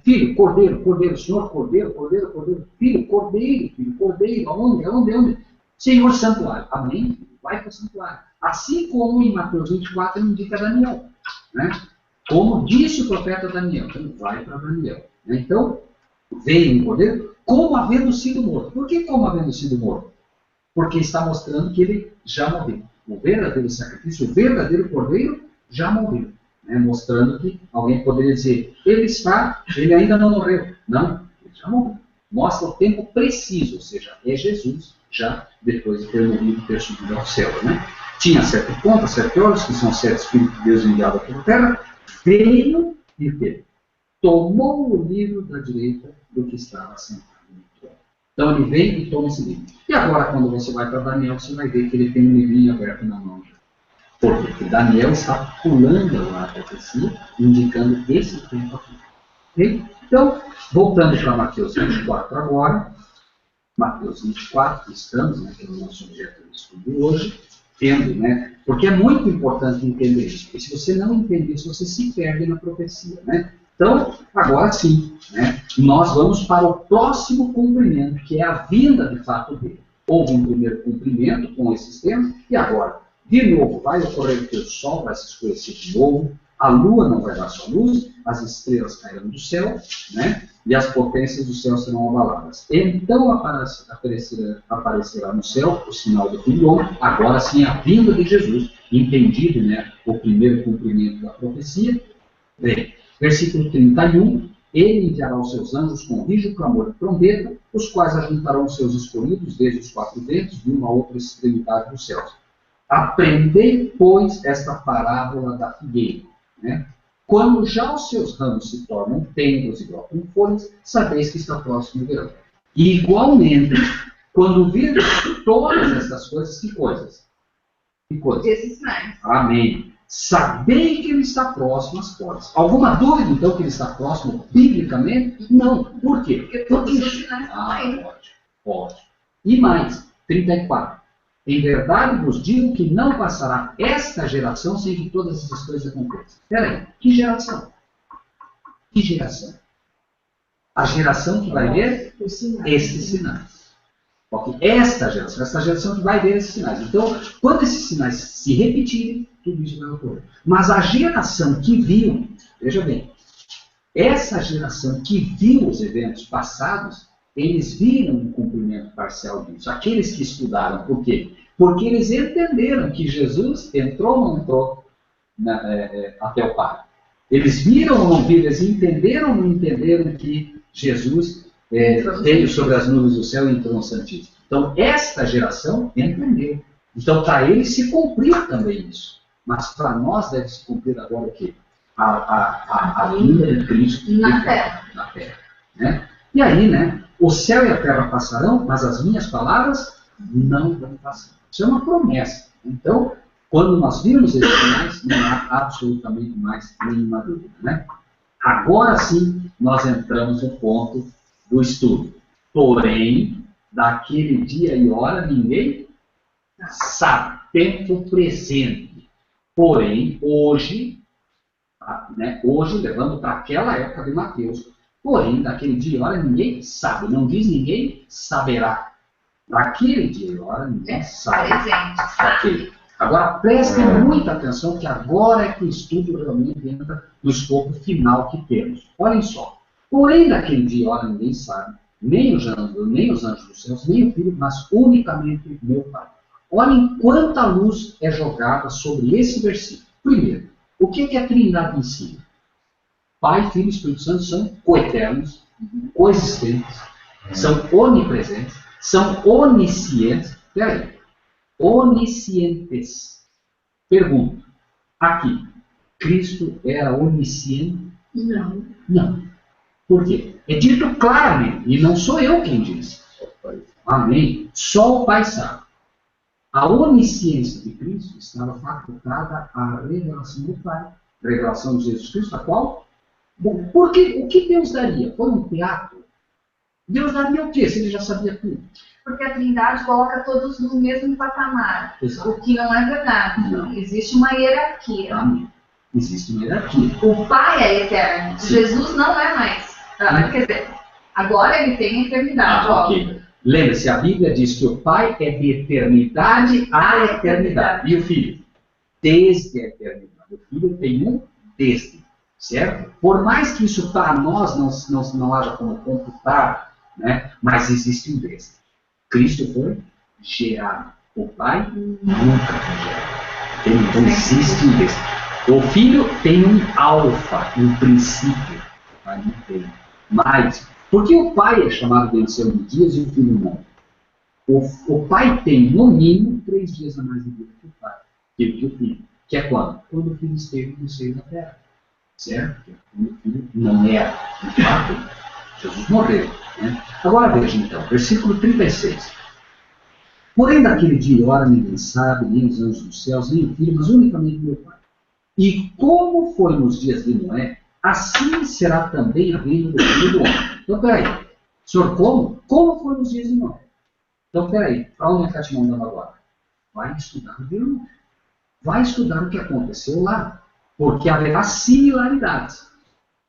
[SPEAKER 3] Filho, cordeiro, cordeiro, senhor, cordeiro, cordeiro, cordeiro, filho, cordeiro, aonde? Senhor, santuário. Amém? Vai para o santuário. Assim como em Mateus 24 ele indica Daniel. Como disse o profeta Daniel. Então, vai para Daniel. Então, veio um cordeiro como havendo sido morto. Por que como havendo sido morto? Porque está mostrando que ele já morreu. O verdadeiro sacrifício, o verdadeiro cordeiro já morreu. Mostrando que alguém poderia dizer, ele ainda não morreu. Não, ele já morreu. Mostra o tempo preciso, ou seja, é Jesus já depois de ter morrido e ter subido ao céu. Tinha 7 pontas, 7 olhos, que são 7 Espíritos de Deus enviados pela terra, veio e tomou o livro da direita do que estava sentado no trono. Então ele vem e toma esse livro. E agora, quando você vai para Daniel, você vai ver que ele tem um livrinho aberto na mão. Porque Daniel está pulando lá a profecia, indicando esse tempo aqui. Okay? Então, voltando para Mateus 24 agora. Mateus 24, que estamos, que é o nosso objeto de estudo hoje, tendo, porque é muito importante entender isso. Porque se você não entender isso, você se perde na profecia. Então, agora sim, nós vamos para o próximo cumprimento, que é a vinda de fato dele. Houve um primeiro cumprimento com esses temas, e agora, de novo, vai ocorrer que o sol vai se escurecer de novo, a lua não vai dar sua luz, as estrelas cairão do céu, e as potências do céu serão abaladas. Então aparecerá no céu o sinal do Filho do Homem, agora sim a vinda de Jesus, entendido o primeiro cumprimento da profecia. Bem, versículo 31, ele enviará os seus anjos com rijo, clamor e trombeta, os quais ajuntarão os seus escolhidos desde os 4 ventos, de uma a outra extremidade dos céus. Aprendei, pois, esta parábola da figueira. Quando já os seus ramos se tornam tenros e brotam folhas, sabeis que está próximo o verão. E, igualmente, quando virdes todas estas coisas, que coisas? Que coisas?
[SPEAKER 4] Esses sinais.
[SPEAKER 3] Amém. Sabei que ele está próximo às portas. Alguma dúvida, então, que ele está próximo biblicamente? Não. Por quê?
[SPEAKER 4] Porque todos os sinais estão aí.
[SPEAKER 3] Pode. E mais, 34. Em verdade vos digo que não passará esta geração sem que todas essas coisas aconteçam. Espera aí, que geração? Que geração? A geração que vai ver esses sinais. Okay? Esta geração que vai ver esses sinais. Então, quando esses sinais se repetirem, tudo isso vai ocorrer. Mas a geração que viu, veja bem, essa geração que viu os eventos passados, eles viram um cumprimento parcial disso. Aqueles que estudaram, por quê? Porque eles entenderam que Jesus entrou ou não entrou até o Pai. Eles viram ou não viram, eles entenderam ou não entenderam que Jesus veio sobre as nuvens do céu e entrou no Santíssimo. Então, esta geração entendeu. Então, para eles se cumpriu também isso. Mas para nós deve se cumprir agora o quê? A vinda de Cristo
[SPEAKER 4] na terra.
[SPEAKER 3] Na terra, né? E aí, né? O céu e a terra passarão, mas as minhas palavras não vão passar. Isso é uma promessa. Então, quando nós vimos esses sinais, não há absolutamente mais nenhuma dúvida, né? Agora sim, nós entramos no ponto do estudo. Porém, daquele dia e hora, ninguém sabe. Tempo presente. Porém, hoje, né, hoje, levando para aquela época de Mateus, porém, daquele dia e hora, ninguém sabe. Não diz ninguém saberá. Daquele dia e hora, ninguém sabe. Okay. Agora, prestem muita atenção, que agora é que o estudo realmente entra no escopo final que temos. Olhem só. Porém, daquele dia e hora, ninguém sabe, nem os anjos dos céus, nem o Filho, mas unicamente meu Pai. Olhem quanta luz é jogada sobre esse versículo. Primeiro, o que a Trindade ensina? Pai, Filho e Espírito Santo são coeternos, coexistentes, são onipresentes, são oniscientes. Peraí. Oniscientes. Pergunto. Aqui, Cristo era onisciente?
[SPEAKER 4] Não.
[SPEAKER 3] Não. Por quê? É dito claramente, e não sou eu quem diz. Amém. Só o Pai sabe. A onisciência de Cristo estava facultada à revelação do Pai. Revelação de Jesus Cristo, a qual? Bom, porque o que Deus daria? Foi um teatro? Deus daria o quê, se ele já sabia tudo?
[SPEAKER 4] Porque a Trindade coloca todos no mesmo patamar.
[SPEAKER 3] Exato.
[SPEAKER 4] O que não é verdade.
[SPEAKER 3] Não.
[SPEAKER 4] Existe uma hierarquia.
[SPEAKER 3] Amém. Existe uma hierarquia.
[SPEAKER 4] O Pai é eterno.
[SPEAKER 3] Sim.
[SPEAKER 4] Jesus não é mais. Quer dizer, agora ele tem a eternidade.
[SPEAKER 3] Okay. Lembre-se, a Bíblia diz que o Pai é de eternidade a eternidade. E o Filho? Desde a eternidade. O Filho tem um desde. Certo? Por mais que isso para nós não haja como computar, né? Mas existe um desde. Cristo foi gerado. O Pai nunca foi gerado. Então existe um desde. O Filho tem um alfa, um princípio. Pai não tem. Mas, por que o Pai é chamado de ancião de dias e o Filho não? O Pai tem, no mínimo, 3 dias a mais de vida que o Pai, que o Filho. Que é quando? Quando o Filho esteve no seio da terra. Certo? Porque o Filho não era. De fato, Jesus morreu. Né? Agora veja então, versículo 36. Porém, daquele dia e hora ninguém sabe, nem os anjos dos céus, nem o Filho, mas unicamente meu Pai. E como foi nos dias de Noé, assim será também a vinda do Filho do Homem. Então, peraí. Senhor, como? Como foi nos dias de Noé? Então, peraí. Para onde está te mandando agora? Vai estudar o dilúvio. Vai estudar o que aconteceu lá. Porque haverá similaridades.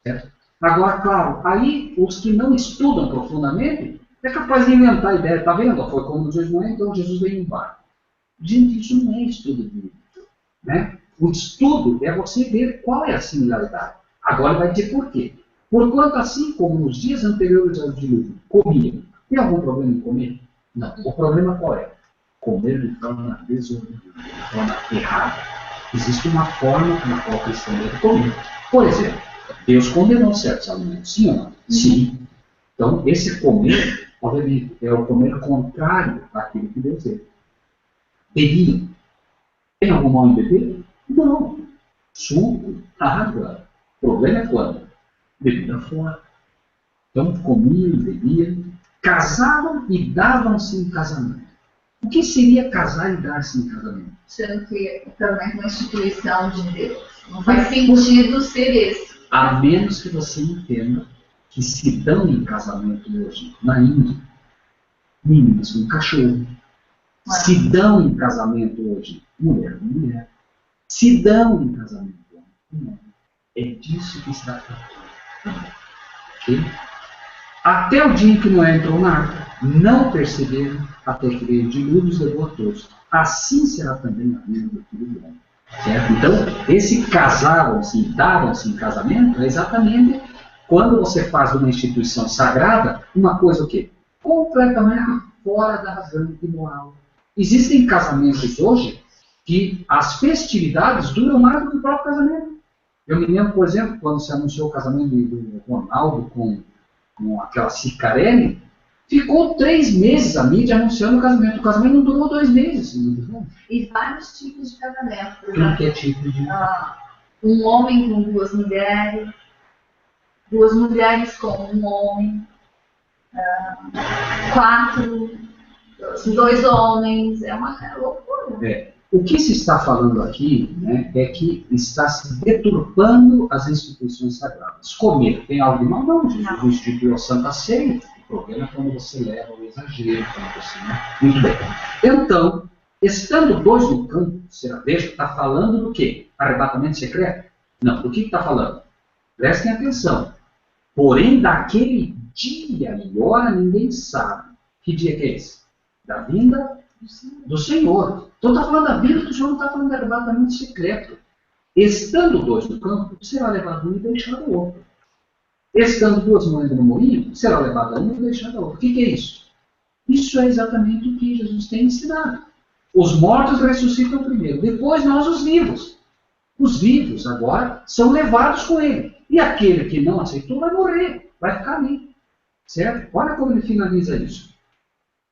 [SPEAKER 3] Certo? Agora, claro, aí os que não estudam profundamente é capaz de inventar a ideia. Está vendo? Foi como nos dias de Noé, então Jesus veio em barco. Gente, isso não é estudo bíblico. Né? O estudo é você ver qual é a similaridade. Agora vai dizer por quê. Porquanto, assim como nos dias anteriores ao dilúvio, comiam. Tem algum problema em comer? Não. O problema qual é? Comer de forma desobediente, de forma errada. Existe uma forma na qual o cristão deve comer. Por exemplo, Deus condenou certos alimentos, sim ou não? Sim. Então, esse comer, obviamente, é o comer contrário àquilo que Deus é. Bebiam. Tem algum mal em beber? Não. Suco, água. O problema é quando? Bebida fora. Então, comiam, bebiam, casavam e davam-se em casamento. O que seria casar e dar-se em casamento?
[SPEAKER 4] Sendo que o casamento é uma instituição de Deus. Não faz sentido ser esse.
[SPEAKER 3] A menos que você entenda que se dão em casamento hoje, na Índia, meninas com cachorro, Se dão em casamento hoje, mulher com mulher. Se dão em casamento homem com homem. É disso que está tratando. Okay? Até o dia em que Noé entrou na arca, não perceberam até que veio o dilúvio e os levou a todos. Assim será também a vida do filho do homem. Certo? Então, esse casaram-se, davam-se em casamento, é exatamente quando você faz de uma instituição sagrada uma coisa o quê? Completamente fora da razão e moral. Existem casamentos hoje que as festividades duram mais do que o próprio casamento. Eu me lembro, por exemplo, quando se anunciou o casamento do Ronaldo com aquela Cicarelli, ficou 3 meses a mídia anunciando o casamento. O casamento não durou 2 meses.
[SPEAKER 4] E vários tipos de casamento.
[SPEAKER 3] Tudo que é tipo de...
[SPEAKER 4] um homem com 2 mulheres, 2 mulheres com um homem, 4, 2 homens. É uma loucura.
[SPEAKER 3] O que se está falando aqui, né, é que está se deturpando as instituições sagradas. Comer tem algo de mal? Não, Jesus instituiu a Santa Ceia. O problema é quando você leva o exagero. Muito bem. Então, estando 2 no campo, veja, está falando do quê? Arrebatamento secreto? Não, do que está falando? Prestem atenção. Porém, daquele dia e hora ninguém sabe. Que dia que é esse? Da vinda do Senhor. Então está falando da vida do Senhor, não está falando de arrebatamento secreto. Estando 2 no campo, será levado um e deixado o outro. Estando 2 moendo no moinho, será levado um e deixado o outro. O que é isso? Isso é exatamente o que Jesus tem ensinado. Os mortos ressuscitam primeiro, depois nós os vivos. Os vivos agora são levados com ele. E aquele que não aceitou vai morrer, vai ficar ali. Certo? Olha como ele finaliza isso.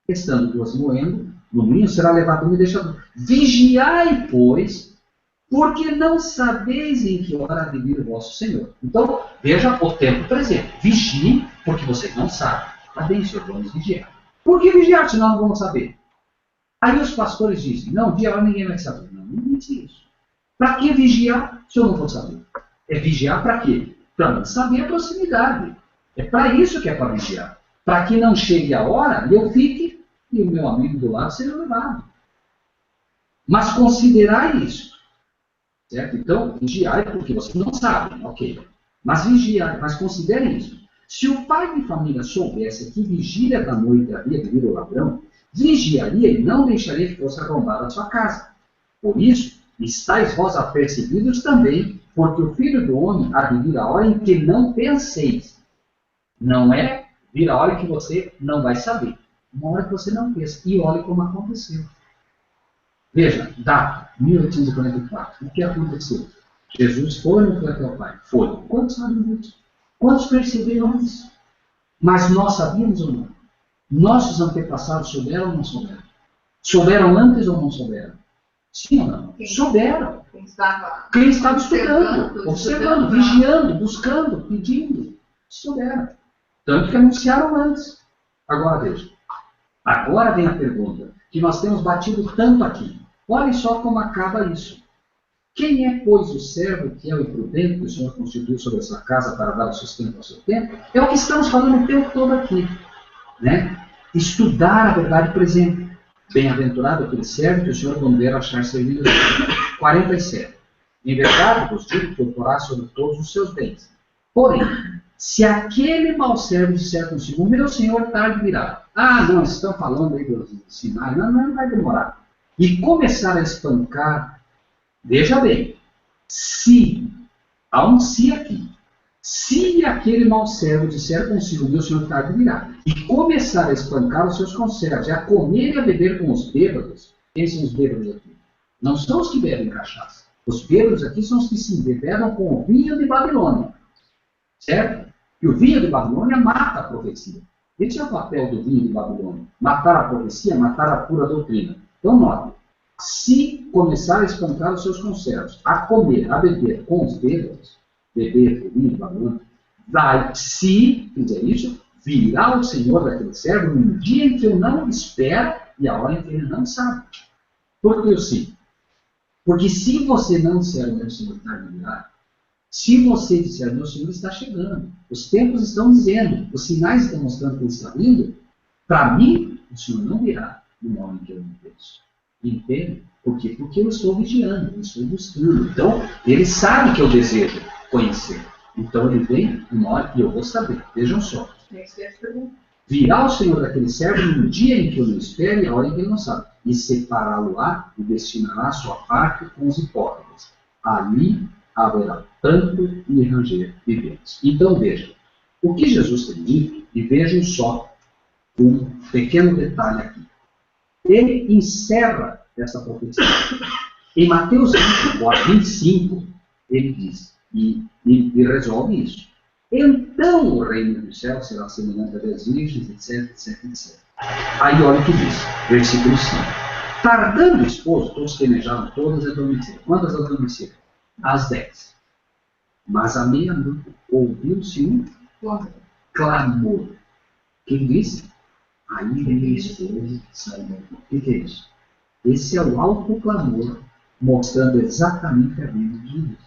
[SPEAKER 3] Estando 2 moendo no moinho, será levado um e deixado. Vigiai, pois, porque não sabeis em que hora há de vir o vosso Senhor. Então, veja o tempo presente. Vigie, porque vocês não sabem. Tá bem, Senhor, vamos vigiar. Por que vigiar, senão não vamos saber? Aí os pastores dizem, não, dia lá ninguém vai saber. Não, ninguém diz isso. Para que vigiar, se eu não vou saber? É vigiar para quê? Para não saber a proximidade. É para isso que é para vigiar. Para que não chegue a hora e eu fique e o meu amigo do lado seja levado. Mas considerai isso. Certo? Então, vigiai porque vocês não sabem, ok. Mas vigiai, mas considerem isso. Se o pai de família soubesse que vigília da noite havia de vir o ladrão, vigiaria e não deixaria que fosse arrombada a sua casa. Por isso, estáis vós apercebidos também, porque o Filho do Homem há de vir a hora em que não penseis. Não é vir a hora que você não vai saber. Uma hora que você não pensa. E olhe como aconteceu. Veja, data, 1844. O que aconteceu? Jesus foi ou não foi até o Pai? Foi. Quantos sabem disso? Quantos perceberam isso? Mas nós sabíamos ou não? Nossos antepassados souberam ou não souberam? Souberam antes ou não souberam? Sim ou não? Souberam. Quem estava estudando, observando, vigiando, buscando, pedindo. Souberam. Tanto que anunciaram antes. Agora veja. Agora vem a pergunta, que nós temos batido tanto aqui. Olhem só como acaba isso. Quem é, pois, o servo fiel e prudente que o Senhor constituiu sobre essa casa para dar o sustento ao seu tempo? É o que estamos falando o tempo todo aqui. Né? Estudar a verdade presente. Bem-aventurado aquele servo que o Senhor não der achar servido. 47. Em verdade vos digo que outorá sobre todos os seus bens. Porém, se aquele mau servo disser consigo, meu Senhor tarde virá. Ah, não, estão falando aí dos sinais. Não vai demorar. E começar a espancar. Veja bem. Se, há um se aqui. Se aquele mau servo disser consigo, meu Senhor tarde virá. E começar a espancar os seus conservos, e a comer e a beber com os bêbados. Quem são os bêbados aqui? Não são os que bebem cachaça. Os bêbados aqui são os que se embebedam com o vinho de Babilônia. Certo? E o vinho de Babilônia mata a profecia. Esse é o papel do vinho de Babilônia. Matar a profecia, matar a pura doutrina. Então, note. Se começar a espancar os seus conservos, a comer, a beber com os bêbados, beber o vinho de Babilônia, vai, se fizer isso, virá o Senhor daquele servo num dia em que eu não espero e a hora em que ele não sabe. Por que eu sim? Porque se você não disser o meu Senhor está a virar, se você disser, meu Senhor está chegando, os tempos estão dizendo, os sinais estão mostrando que ele está vindo, para mim, o Senhor não virá. no momento em que eu não penso. Entende? Por quê? Porque eu estou vigiando, eu estou buscando. Então, ele sabe que eu desejo conhecer. Então, ele vem uma hora e eu vou saber. Vejam só. Virá o Senhor daquele servo no dia em que eu não espero e a hora em que ele não sabe. E separá-lo-á e destinará a sua parte com os hipócritas. Ali haverá pranto e ranger de dentes. Então, vejam. O que Jesus tem dito, e vejam só um pequeno detalhe aqui. Ele encerra essa profecia. Em Mateus 25, ele diz, e resolve isso. Então o reino dos céus será semelhante a 10 virgens, etc, etc, etc. Aí olha o que diz, versículo 5. Tardando o esposo, todos penejaram, todas adormeceram. Quantas adormeceram? Às 10. Mas à meia-noite ouviu-se um clamor. Quem disse? Aí veio a esposa, saiu. O que é isso? Esse é o alto clamor, mostrando exatamente a vida de Jesus.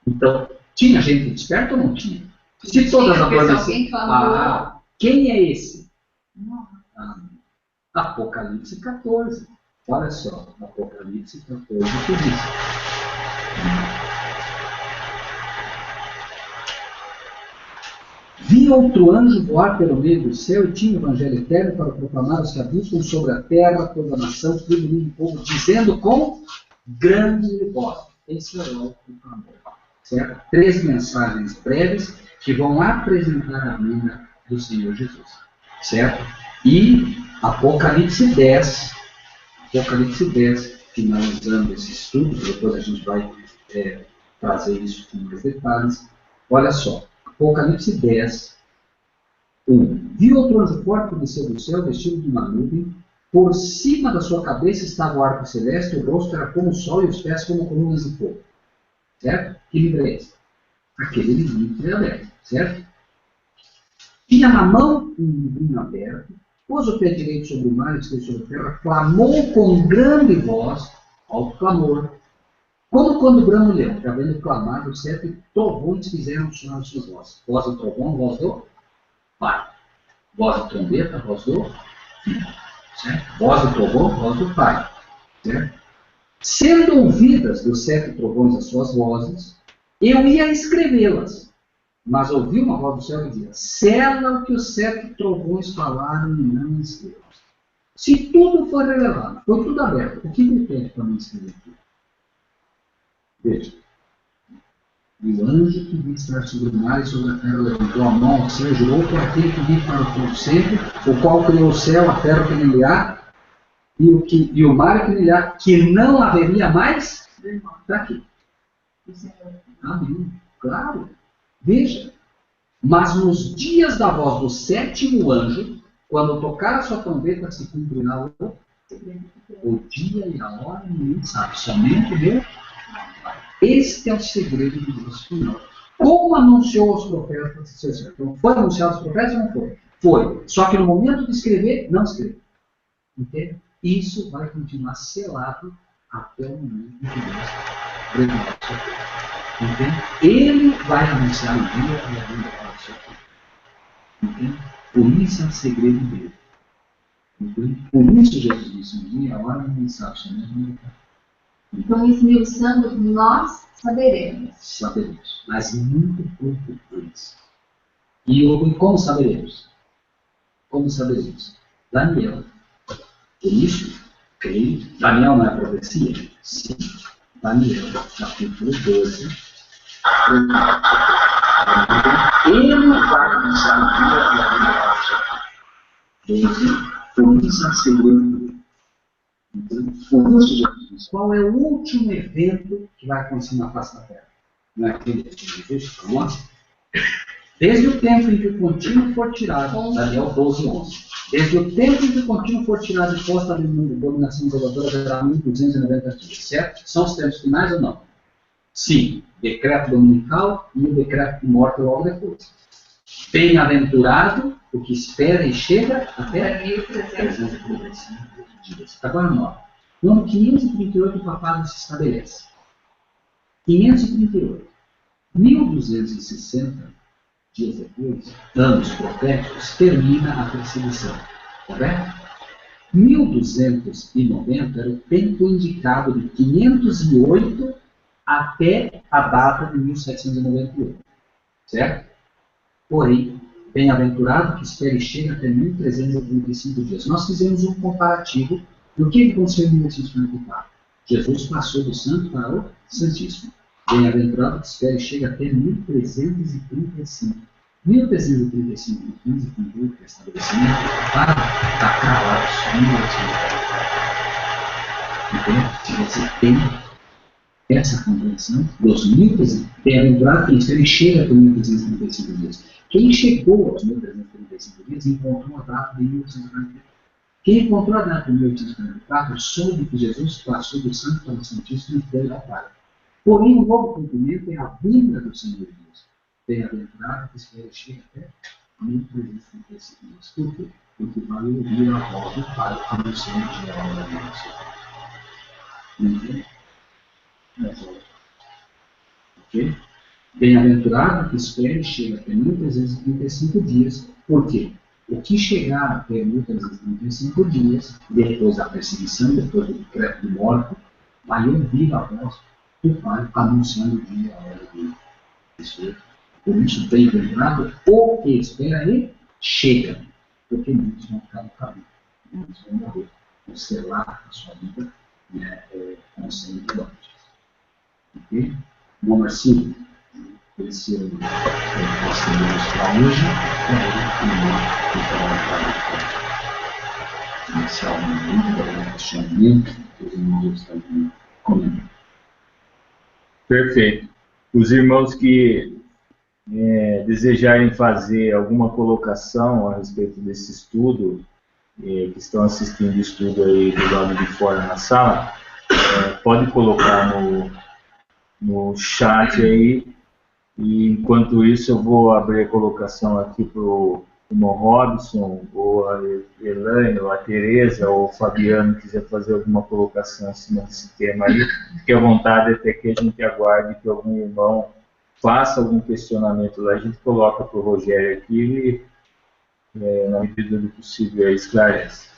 [SPEAKER 3] Então, tinha gente desperta ou não tinha? Se todas adormeceram. Quem é esse? Apocalipse 14. Olha só, Apocalipse 14, o que diz? Vi outro anjo voar pelo meio do céu e tinha o evangelho eterno para proclamar os que habitam sobre a terra, toda a nação, tribo, língua e povo, dizendo com grande voz. Esse é o clamor. Certo? 3 mensagens breves que vão apresentar a vinda do Senhor Jesus. Certo? E Apocalipse 10, finalizando esse estudo, depois a gente vai trazer isso com mais detalhes. Olha só. Apocalipse 10, 1. Vi outro anjo forte que desceu do céu, vestido de uma nuvem. Por cima da sua cabeça estava o arco celeste, o rosto era como o sol e os pés como colunas de fogo. Certo? Que livro é esse? Aquele livrinho que foi aberto. Certo? Tinha na mão um livrinho aberto, pôs o pé direito sobre o mar e escreveu sobre a terra, clamou com grande voz, alto clamor, como quando brama o leão, havendo clamado, os 7 trovões fizeram sonar suas vozes. Voz do trovão, voz do Pai. Voz de trombeta, voz do Filho. Certo? Voz do trovão, voz do Pai. Certo? Sendo ouvidas dos 7 trovões as suas vozes, eu ia escrevê-las. Mas ouvi uma voz do céu que dizia, sela o que os 7 trovões falaram e não escrevam. Se tudo for revelado, foi tudo aberto, o que me pede para não escrever tudo? Veja, e o anjo que vi estar sobre o mar e sobre a terra levantou a mão ao céu e jurou por aquele que vive para o todo sempre, o qual criou o céu, a terra que nele há, e o mar que nele há, que não haveria mais. Está aqui. Amém. Claro. Veja. Mas nos dias da voz do 7º anjo, quando tocar a sua trombeta, se cumprirá o dia e a hora, ninguém sabe. Somente Deus. Este é o segredo do nosso Senhor. Como anunciou os profetas? Então, foi anunciado os profetas ou não foi? Foi. Só que no momento de escrever, não escreveu. Entende? Isso vai continuar selado até o momento em que Deus revelar o seu povo. Entende? Ele vai anunciar o dia e a vinda para o seu povo. Entende? Por isso é o segredo dele. Entende? Por isso Jesus disse um dia, a hora não sabe, somente
[SPEAKER 4] então, esmiuçando, nós saberemos.
[SPEAKER 3] Saberemos, mas muito pouco antes. E como saberemos? Como saberemos? Daniel. Por isso, creio, Daniel não é profecia? Sim. Daniel, capítulo 12. Ele vai anunciar o dia e a vida para o seu povo. Por isso é segredo. Qual é o último evento que vai acontecer na face da Terra? Não é aquele desde o tempo em que o contínuo for tirado, Daniel 12:11. Desde o tempo em que o contínuo for tirado de posta da dominação isoladora, haverá 1290 dias. Certo? São os tempos finais ou não? Sim. Decreto dominical e o decreto de morte logo depois. Bem-aventurado o que espera e chega até 1335 dias. Agora, no ano 538, o papado se estabelece. 538. 1260 dias depois, anos proféticos, termina a perseguição. Correto? 1290 era o tempo indicado de 508 até a data de 1798, certo? Porém, bem-aventurado que espere e chegue até 1335 dias. Nós fizemos um comparativo do que aconteceu em 1844. Jesus passou do santo para o santíssimo. Bem-aventurado que espere e chegue até 1335. 1335, no 15 de estabelecimento, para atacar lá os 1844. Entende? Se você tem essa compreensão, dos 1335, bem-aventurado que espere e chegue até 1335 dias. Quem chegou aos 1335 dias encontrou a data de 1844. Quem encontrou a data de 1844 soube que Jesus passou do santo para o santíssimo e foi ao Pai. Porém, o novo cumprimento é a vinda do Senhor Deus. Bem-aventurado que espera e chega até 1335 dias. Por quê? Porque vai ouvir a voz do Pai anunciando de hora da noite. Entende? Ok? Bem-aventurado que espera e chega até 1335 dias. Por quê? O que chegar até 1335 dias, depois da perseguição, depois do decreto de morte, vai ouvir a voz do Pai anunciando o dia e a hora dele. Por isso, bem-aventurado o que espera e chega. Porque muitos vão ficar no caminho. Muitos vão morrer. Vão selar a sua vida com o sangue de morte. Ok? Bom, Marcinho, esse é o que nós temos para hoje. Iniciar um muito questionamento que os irmãos estão comentando.
[SPEAKER 1] Perfeito. Os irmãos que desejarem fazer alguma colocação a respeito desse estudo, que estão assistindo o estudo aí do lado de fora na sala, pode colocar no chat aí, e enquanto isso eu vou abrir a colocação aqui para o irmão Robson, ou a Elaine, ou a Tereza, ou o Fabiano quiser fazer alguma colocação em cima desse tema aí, fique à vontade até que a gente aguarde que algum irmão faça algum questionamento lá, a gente coloca para o Rogério aqui e, na medida do possível, esclarece.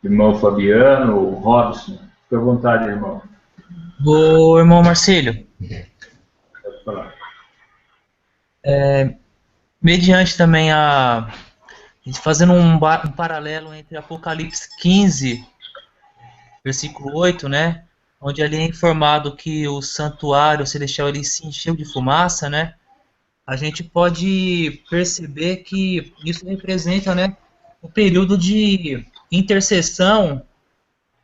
[SPEAKER 1] Irmão Fabiano, ou Robson, fique à vontade, irmão.
[SPEAKER 5] O irmão Marcílio.
[SPEAKER 1] Pode falar.
[SPEAKER 5] Mediante também a gente fazendo um paralelo entre Apocalipse 15, versículo 8, né? Onde ali é informado que o santuário celestial ele se encheu de fumaça, né? A gente pode perceber que isso representa, né, o período de intercessão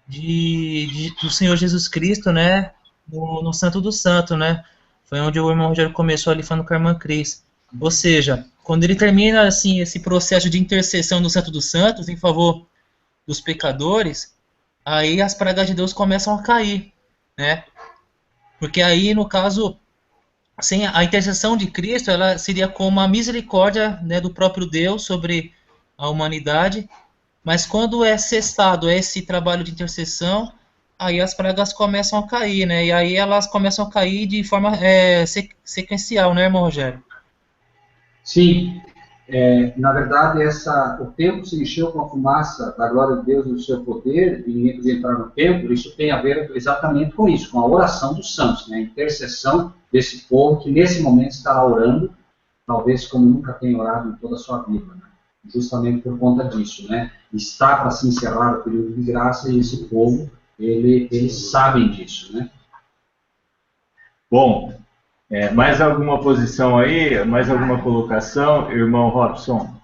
[SPEAKER 5] do Senhor Jesus Cristo, né, no Santo do Santo, né? Foi onde o irmão Rogério começou ali falando com a irmã Cris. Ou seja, quando ele termina assim esse processo de intercessão no Santo dos Santos em favor dos pecadores, aí as pragas de Deus começam a cair, né? Porque aí, no caso, sem a intercessão de Cristo, ela seria como a misericórdia, né, do próprio Deus sobre a humanidade, mas quando é cessado esse trabalho de intercessão, aí as pragas começam a cair, né? E aí elas começam a cair de forma sequencial, né, irmão Rogério?
[SPEAKER 3] Sim. Na verdade, o templo se encheu com a fumaça da glória de Deus e do seu poder, e ninguém podia entrar no templo. Isso tem a ver exatamente com isso, com a oração dos santos, né? A intercessão desse povo que nesse momento estará orando, talvez como nunca tem orado em toda a sua vida, né? Justamente por conta disso, né? Está para se encerrar o período de graça e esse povo, eles sabem disso, né?
[SPEAKER 1] Bom, mais alguma posição aí? Mais alguma colocação, irmão Robson?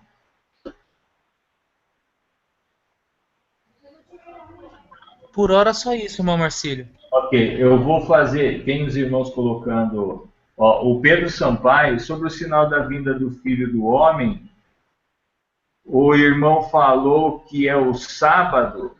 [SPEAKER 5] Por hora só isso, irmão Marcílio.
[SPEAKER 1] Ok, eu vou fazer, tem os irmãos colocando, o Pedro Sampaio, sobre o sinal da vinda do Filho do Homem, o irmão falou que é o sábado,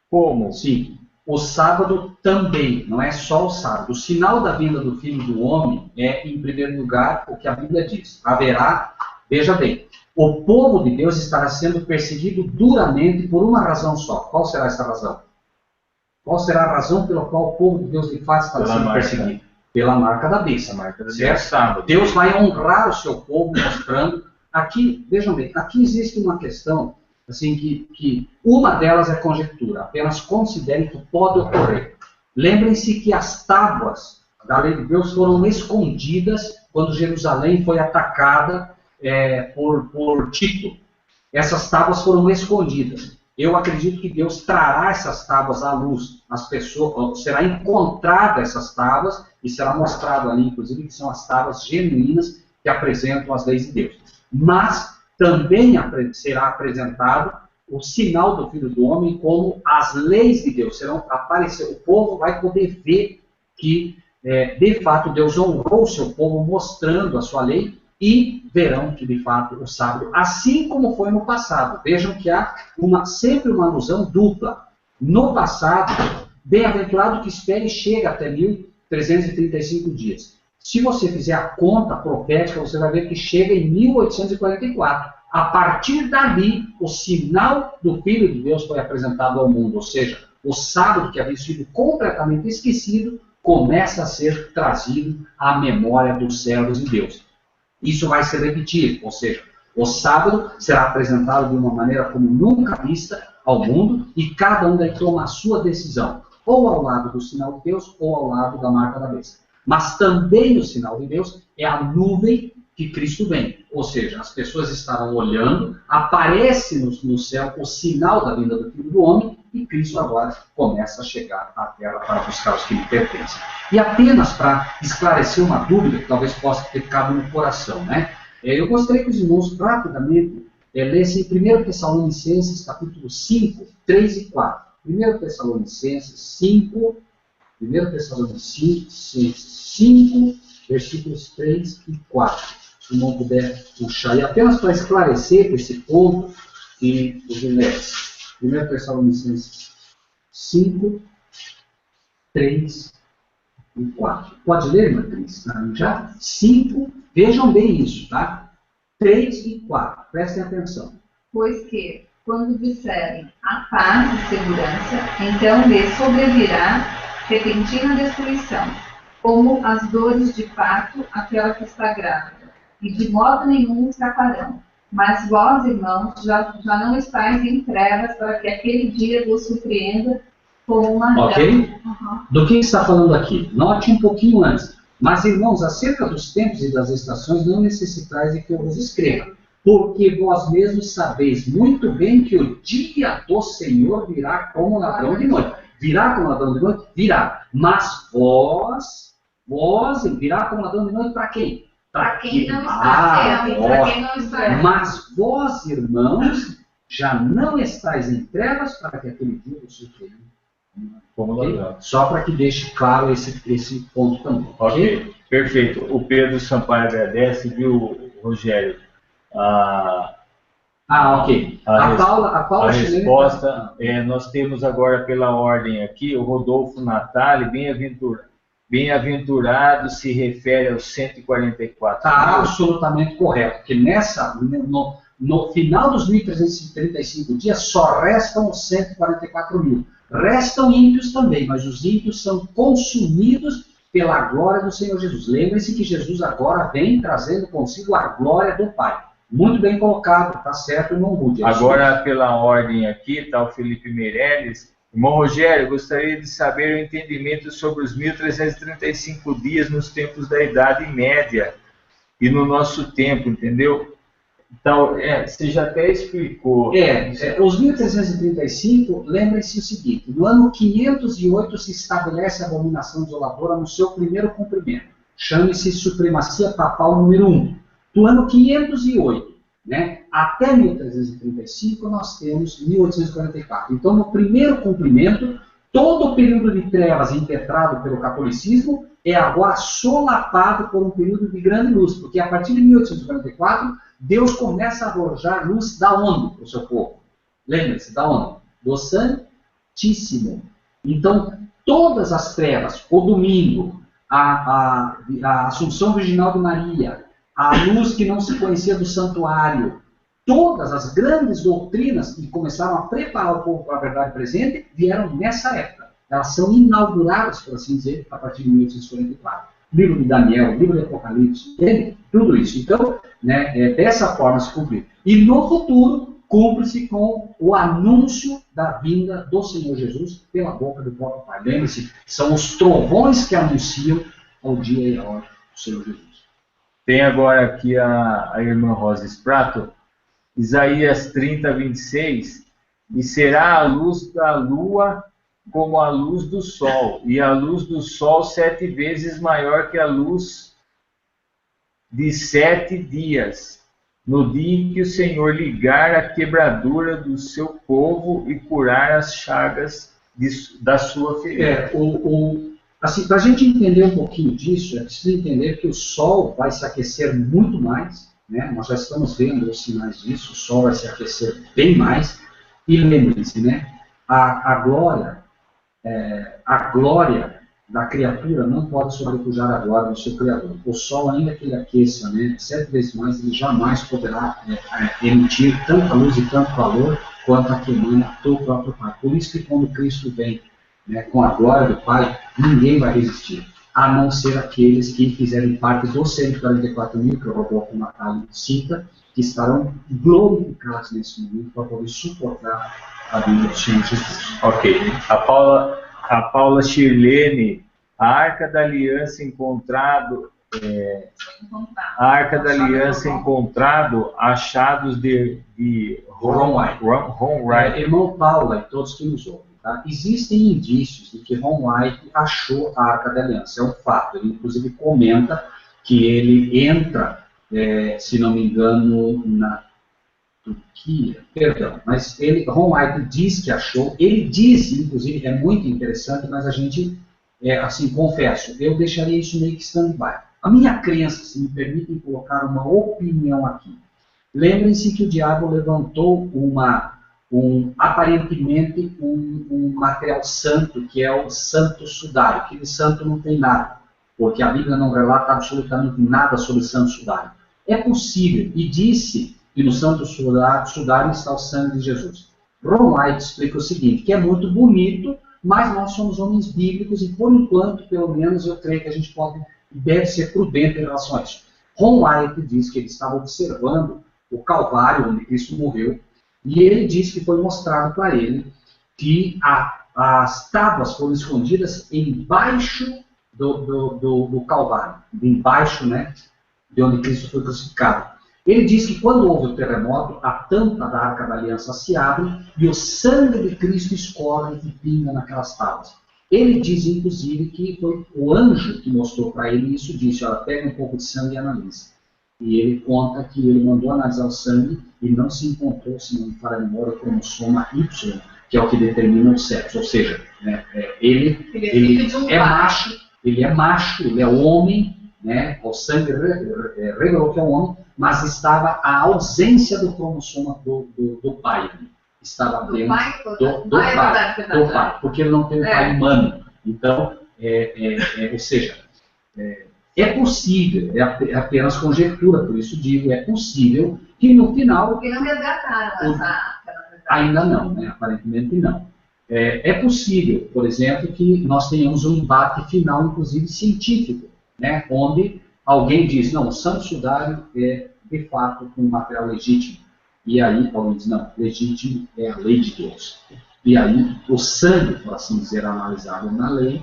[SPEAKER 1] como?
[SPEAKER 3] Sim. O sábado também, não é só o sábado. O sinal da vinda do Filho do Homem é, em primeiro lugar, o que a Bíblia diz. Haverá, veja bem, o povo de Deus estará sendo perseguido duramente por uma razão só. Qual será essa razão? Qual será a razão pela qual o povo de Deus de fato estará sendo perseguido? Pela marca da besta. Certo? Deus vai honrar o seu povo mostrando. Aqui, vejam bem, aqui existe uma questão assim, que uma delas é conjectura, apenas considere que pode ocorrer. Lembrem-se que as tábuas da lei de Deus foram escondidas quando Jerusalém foi atacada por Tito. Essas tábuas foram escondidas. Eu acredito que Deus trará essas tábuas à luz. As pessoas, será encontrada essas tábuas e será mostrado ali, inclusive, que são as tábuas genuínas que apresentam as leis de Deus. Mas também será apresentado o sinal do Filho do Homem como as leis de Deus serão aparecer. O povo vai poder ver que, de fato, Deus honrou o seu povo mostrando a sua lei e verão que, de fato, o sábado, assim como foi no passado. Vejam que há sempre uma alusão dupla. No passado, bem-aventurado que espere e chega até 1335 dias. Se você fizer a conta profética, você vai ver que chega em 1844. A partir dali, o sinal do Filho de Deus foi apresentado ao mundo. Ou seja, o sábado, que havia sido completamente esquecido, começa a ser trazido à memória dos servos de Deus. Isso vai se repetir, ou seja, o sábado será apresentado de uma maneira como nunca vista ao mundo e cada um deve tomar a sua decisão, ou ao lado do sinal de Deus ou ao lado da marca da besta. Mas também o sinal de Deus é a nuvem que Cristo vem, ou seja, as pessoas estarão olhando, aparece no céu o sinal da vinda do Filho do Homem e Cristo agora começa a chegar à terra para buscar os que lhe pertencem. E apenas para esclarecer uma dúvida que talvez possa ter ficado no coração, né? Eu gostaria que os irmãos rapidamente lessem 1 Tessalonicenses capítulo 5, 3 e 4. 1 Tessalonicenses 5, versículos 3 e 4. Se não puder puxar. E apenas para esclarecer esse ponto que os irmãos. 1 Tessalonicenses 5, 3 e 4. Pode ler, irmã Cris? Já? 5, vejam bem isso, tá? 3 e 4. Prestem atenção.
[SPEAKER 4] Pois que, quando disserem a paz e segurança, então lhes sobrevirá repentina destruição, como as dores de parto àquela que está grávida, e de modo nenhum escaparão. Mas vós, irmãos, já não estáis em trevas para que aquele dia vos surpreenda como uma
[SPEAKER 3] Ok? Do que está falando aqui? Note um pouquinho antes. Mas, irmãos, acerca dos tempos e das estações, não necessitais de que eu vos escreva, porque vós mesmos sabeis muito bem que o dia do Senhor virá como ladrão de noite. Virá como ladrão de noite? Virá. Mas vós virá como ladrão de noite para quem?
[SPEAKER 4] Para quem não está certo, para quem não está.
[SPEAKER 3] Mas vós, irmãos, já não estáis em trevas para que aquele dia vos surpreenda. Okay? Só para que deixe claro esse ponto também.
[SPEAKER 1] Ok, perfeito. O Pedro Sampaio agradece, viu, Rogério?
[SPEAKER 3] Ok. A Paula
[SPEAKER 1] resposta, nós temos agora pela ordem aqui, o Rodolfo Natali, bem-aventurado se refere aos 144.
[SPEAKER 3] Está absolutamente correto, porque no final dos 1335 dias só restam os 144 mil. Restam ímpios também, mas os ímpios são consumidos pela glória do Senhor Jesus. Lembre-se que Jesus agora vem trazendo consigo a glória do Pai. Muito bem colocado, está certo, irmão Rude.
[SPEAKER 1] Agora, pela ordem aqui, está o Felipe Meirelles. Irmão Rogério, gostaria de saber o entendimento sobre os 1335 dias nos tempos da Idade Média e no nosso tempo, entendeu? Então, você já até explicou.
[SPEAKER 3] Os 1335, lembrem-se o seguinte: no ano 508 se estabelece a abominação desoladora no seu primeiro cumprimento. Chame-se supremacia papal número 1. Do ano 508, né, até 1335, nós temos 1844. Então, no primeiro cumprimento, todo o período de trevas impetrado pelo catolicismo é agora solapado por um período de grande luz, porque a partir de 1844, Deus começa a arrojar luz da onde para o seu povo? Lembre-se, da onde? Do Santíssimo. Então, todas as trevas, o domingo, a Assunção Virginal de Maria, a luz que não se conhecia do santuário, todas as grandes doutrinas que começaram a preparar o povo para a verdade presente, vieram nessa época. Elas são inauguradas, por assim dizer, a partir de 1844. Livro de Daniel, livro de Apocalipse, entende? Tudo isso. Então, dessa forma se cumpriu. E no futuro, cumpre-se com o anúncio da vinda do Senhor Jesus pela boca do próprio Pai. Lembre-se, são os trovões que anunciam ao dia e a hora do Senhor Jesus.
[SPEAKER 1] Tem agora aqui a irmã Rosa Sprato, Isaías 30, 26, e será a luz da lua como a luz do sol, e a luz do sol 7 vezes maior que a luz de 7 dias, no dia em que o Senhor ligar a quebradura do seu povo e curar as chagas da sua ferida.
[SPEAKER 3] Assim, para a gente entender um pouquinho disso, é preciso entender que o sol vai se aquecer muito mais, né? Nós já estamos vendo os sinais disso, o sol vai se aquecer bem mais, e lembrem-se, né? A glória da criatura não pode sobrepujar a glória do seu Criador. O sol, ainda que ele aqueça, né, 7 vezes mais, ele jamais poderá emitir tanta luz e tanto calor quanto a que emana do próprio Pai. Por isso que quando Cristo vem, né, com a glória do Pai, ninguém vai resistir, a não ser aqueles que fizerem parte dos 144.000, que o Rodolfo Natal cita, que estarão glorificados nesse momento para poder suportar a vinda do Senhor Jesus.
[SPEAKER 1] Ok. A Paula Shirlene, a Arca da Aliança encontrado, achados de
[SPEAKER 3] Ron White. Irmão Paula e todos que nos ouvem, tá? Existem indícios de que Ron White achou a Arca da Aliança, é um fato. Ele inclusive comenta que ele entra, se não me engano, na Turquia, perdão, mas Ron White diz que achou, ele diz, inclusive, é muito interessante, mas a gente, assim, confesso, eu deixaria isso meio que stand-by. A minha crença, se me permitem colocar uma opinião aqui, lembrem-se que o diabo levantou aparentemente um material santo, que é o santo sudário. Aquele santo não tem nada, porque a Bíblia não relata absolutamente nada sobre santo sudário. É possível, e disse que no santo sudário está o sangue de Jesus. Ron White explica o seguinte, que é muito bonito, mas nós somos homens bíblicos e, por enquanto, pelo menos, eu creio que a gente deve ser prudente em relação a isso. Ron White diz que ele estava observando o Calvário, onde Cristo morreu, e ele diz que foi mostrado para ele que as tábuas foram escondidas embaixo do Calvário, embaixo, né, de onde Cristo foi crucificado. Ele diz que quando houve o terremoto, a tampa da Arca da Aliança se abre e o sangue de Cristo escorre e pinga naquelas tábuas. Ele diz, inclusive, que foi o anjo que mostrou para ele isso, disse, olha, pega um pouco de sangue e analisa. E ele conta que ele mandou analisar o sangue e não se encontrou, se não me falha a memória, o cromossoma Y, que é o que determina o sexo. Ou seja, né, ele é macho, ele é homem, né, o sangue revelou que é um homem, mas estava a ausência do cromossoma do pai. Estava dentro do pai, porque ele não tem um pai humano. Então, ou seja, é possível, é apenas conjectura, por isso digo, é possível que no final...
[SPEAKER 4] Porque não resgataram essa...
[SPEAKER 3] Ainda não, né, aparentemente não. É possível, por exemplo, que nós tenhamos um embate final, inclusive científico, né, onde alguém diz, não, o santo sudário é, de fato, um material legítimo. E aí, alguém diz, não, legítimo é a lei de Deus. E aí, o sangue, por assim dizer, analisado na lei,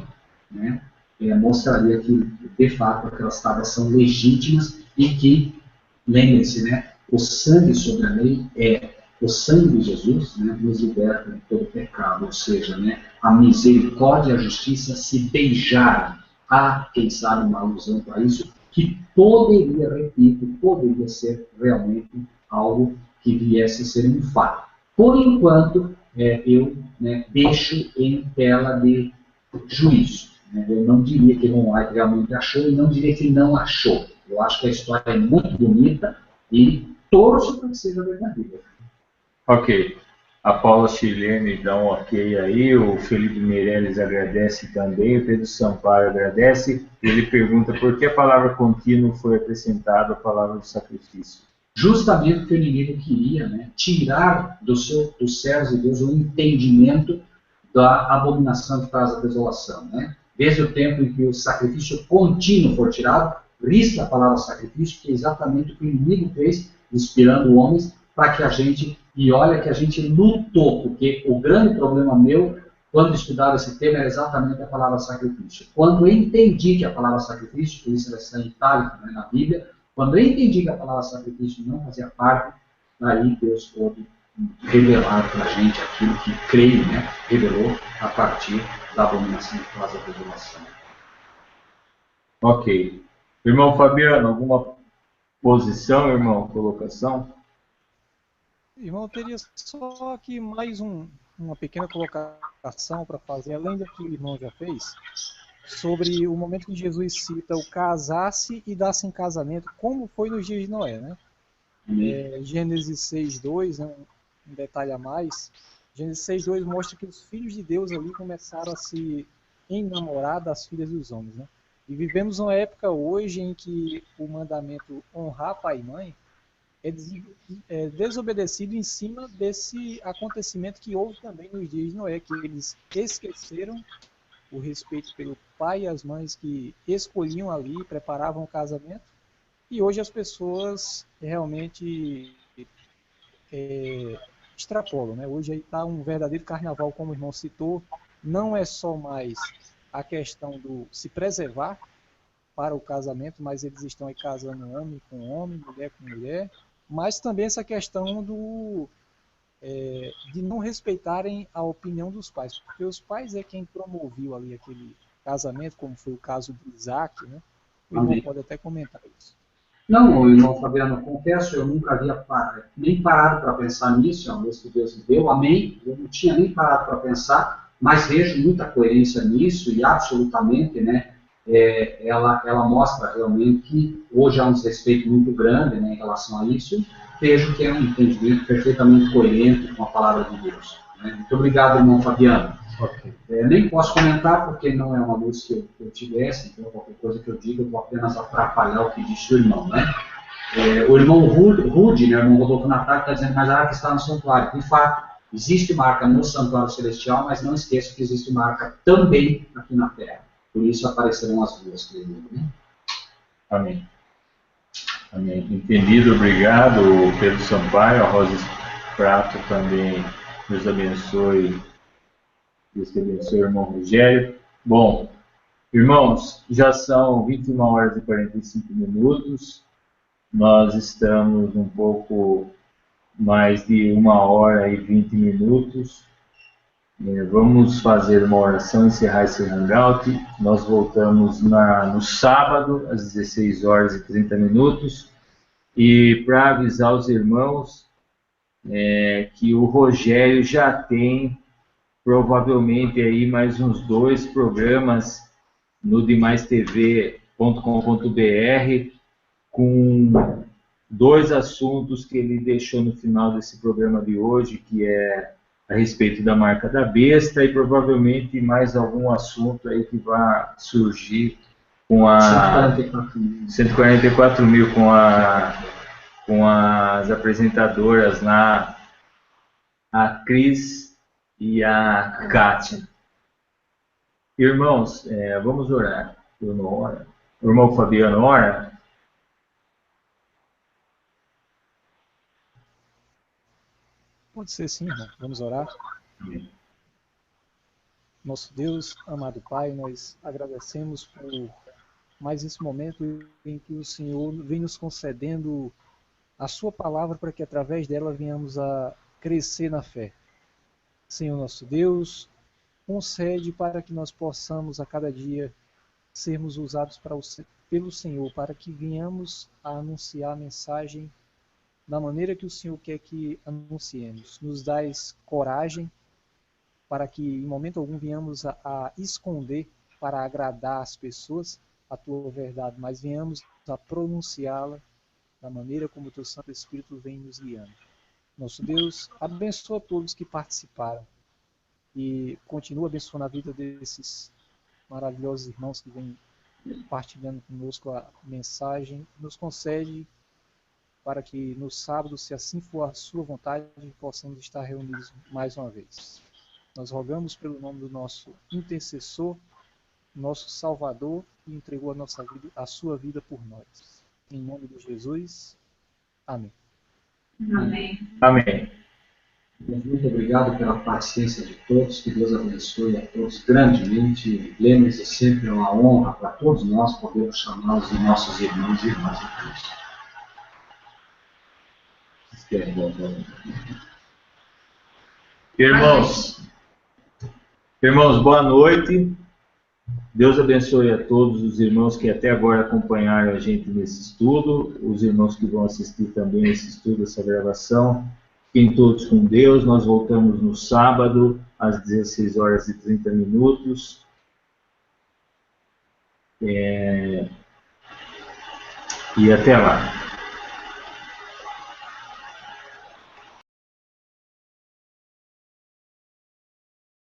[SPEAKER 3] né, mostraria que, de fato, aquelas tábuas são legítimas e que, lembre-se, né, o sangue sobre a lei o sangue de Jesus, né, nos liberta de todo pecado, ou seja, né, a misericórdia e a justiça se beijaram. Há, quem sabe, uma alusão para isso, que poderia, repito, poderia ser realmente algo que viesse a ser um fato. Por enquanto, eu, né, deixo em tela de juízo. Né? Eu não diria que Ron White realmente achou e não diria que não achou. Eu acho que a história é muito bonita e torço para que seja verdadeira.
[SPEAKER 1] Ok. A Paula Chilene dá um ok aí, o Felipe Meirelles agradece também, o Pedro Sampaio agradece. Ele pergunta por que a palavra contínuo foi acrescentada à palavra do sacrifício.
[SPEAKER 3] Justamente porque o inimigo queria, né, tirar dos céus de Deus o entendimento da abominação que traz a desolação. Né? Desde o tempo em que o sacrifício contínuo for tirado, risca a palavra sacrifício, que é exatamente o que o inimigo fez, inspirando homens para que a gente, e olha que a gente lutou, porque o grande problema meu, quando estudava esse tema, era exatamente a palavra sacrifício. Quando eu entendi que a palavra sacrifício, por isso ela está em itálico, né, na Bíblia, quando eu entendi que a palavra sacrifício não fazia parte, aí Deus pôde revelar para a gente aquilo que creio, né, revelou a partir da abominação que faz a revelação.
[SPEAKER 1] Ok. Irmão Fabiano, alguma posição, irmão? Colocação?
[SPEAKER 2] Irmão, eu teria só aqui mais uma pequena colocação para fazer, além do que o irmão já fez, sobre o momento que Jesus cita o casar-se e dar-se em casamento, como foi nos dias de Noé, né? Gênesis 6:2, né, um detalhe a mais. Gênesis 6:2 mostra que os filhos de Deus ali começaram a se enamorar das filhas dos homens, né? E vivemos uma época hoje em que o mandamento honrar pai e mãe é desobedecido em cima desse acontecimento que houve também nos dias de Noé, que eles esqueceram o respeito pelo pai e as mães que escolhiam ali, preparavam o casamento, e hoje as pessoas realmente extrapolam, né? Hoje aí está um verdadeiro carnaval, como o irmão citou, não é só mais a questão do se preservar para o casamento, mas eles estão aí casando homem com homem, mulher com mulher, mas também essa questão de não respeitarem a opinião dos pais, porque os pais é quem promoveu ali aquele casamento, como foi o caso de Isaac, né? O irmão pode até comentar isso.
[SPEAKER 3] Não, irmão Fabiano, confesso, eu nunca havia nem parado para pensar nisso, é uma vez que Deus me deu, amém, eu não tinha nem parado para pensar, mas vejo muita coerência nisso e absolutamente, né, ela mostra realmente que hoje há um desrespeito muito grande, né, em relação a isso. Vejo que é um entendimento perfeitamente coerente com a palavra de Deus. Né? Muito obrigado, irmão Fabiano.
[SPEAKER 1] Ok.
[SPEAKER 3] Nem posso comentar porque não é uma luz que eu tivesse, então qualquer coisa que eu diga eu vou apenas atrapalhar o que disse o irmão. Né? O irmão Rude, né, o irmão Rodolfo Natal, está dizendo, mas a arca está no santuário. De fato, existe marca no santuário celestial, mas não esqueça que existe marca também aqui na terra. Por isso aparecerão as duas, creio. Né?
[SPEAKER 1] Amém. Amém. Entendido, obrigado, Pedro Sampaio, a Rosa Prato também, Deus abençoe, Deus te abençoe, irmão Rogério. Bom, irmãos, já são 21 horas e 45 minutos, nós estamos um pouco mais de 1 hora e 20 minutos, vamos fazer uma oração, encerrar esse hangout. Nós voltamos no sábado, às 16 horas e 30 minutos. E para avisar os irmãos que o Rogério já tem provavelmente aí mais uns 2 programas no demaistv.com.br com 2 assuntos que ele deixou no final desse programa de hoje, que é a respeito da marca da besta e provavelmente mais algum assunto aí que vai surgir com a 144 mil com as apresentadoras lá, a Cris e a Kátia. Irmãos, vamos orar. O irmão Fabiano ora.
[SPEAKER 2] Pode ser sim, irmão. Vamos orar.
[SPEAKER 1] Amém.
[SPEAKER 2] Nosso Deus, amado Pai, nós agradecemos por mais esse momento em que o Senhor vem nos concedendo a sua palavra para que através dela venhamos a crescer na fé. Senhor nosso Deus, concede para que nós possamos a cada dia sermos usados pelo Senhor, para que venhamos a anunciar a mensagem da maneira que o Senhor quer que anunciemos. Nos dás coragem para que em momento algum venhamos a esconder para agradar as pessoas a tua verdade, mas venhamos a pronunciá-la da maneira como o teu Santo Espírito vem nos guiando. Nosso Deus, abençoa todos que participaram e continua abençoando a vida desses maravilhosos irmãos que vêm partilhando conosco a mensagem. Nos concede para que no sábado, se assim for a sua vontade, possamos estar reunidos mais uma vez. Nós rogamos pelo nome do nosso intercessor, nosso Salvador, que entregou a sua vida por nós. Em nome de Jesus. Amém.
[SPEAKER 4] Amém.
[SPEAKER 1] Amém.
[SPEAKER 3] Muito obrigado pela paciência de todos, que Deus abençoe a todos grandemente. Lembre-se sempre, é uma honra para todos nós podermos chamá-los de nossos irmãos e irmãs em Cristo.
[SPEAKER 1] Irmãos, boa noite. Deus abençoe a todos os irmãos que até agora acompanharam a gente nesse estudo, os irmãos que vão assistir também esse estudo, essa gravação. Fiquem todos com Deus. Nós voltamos no sábado, às 16h30. E até lá.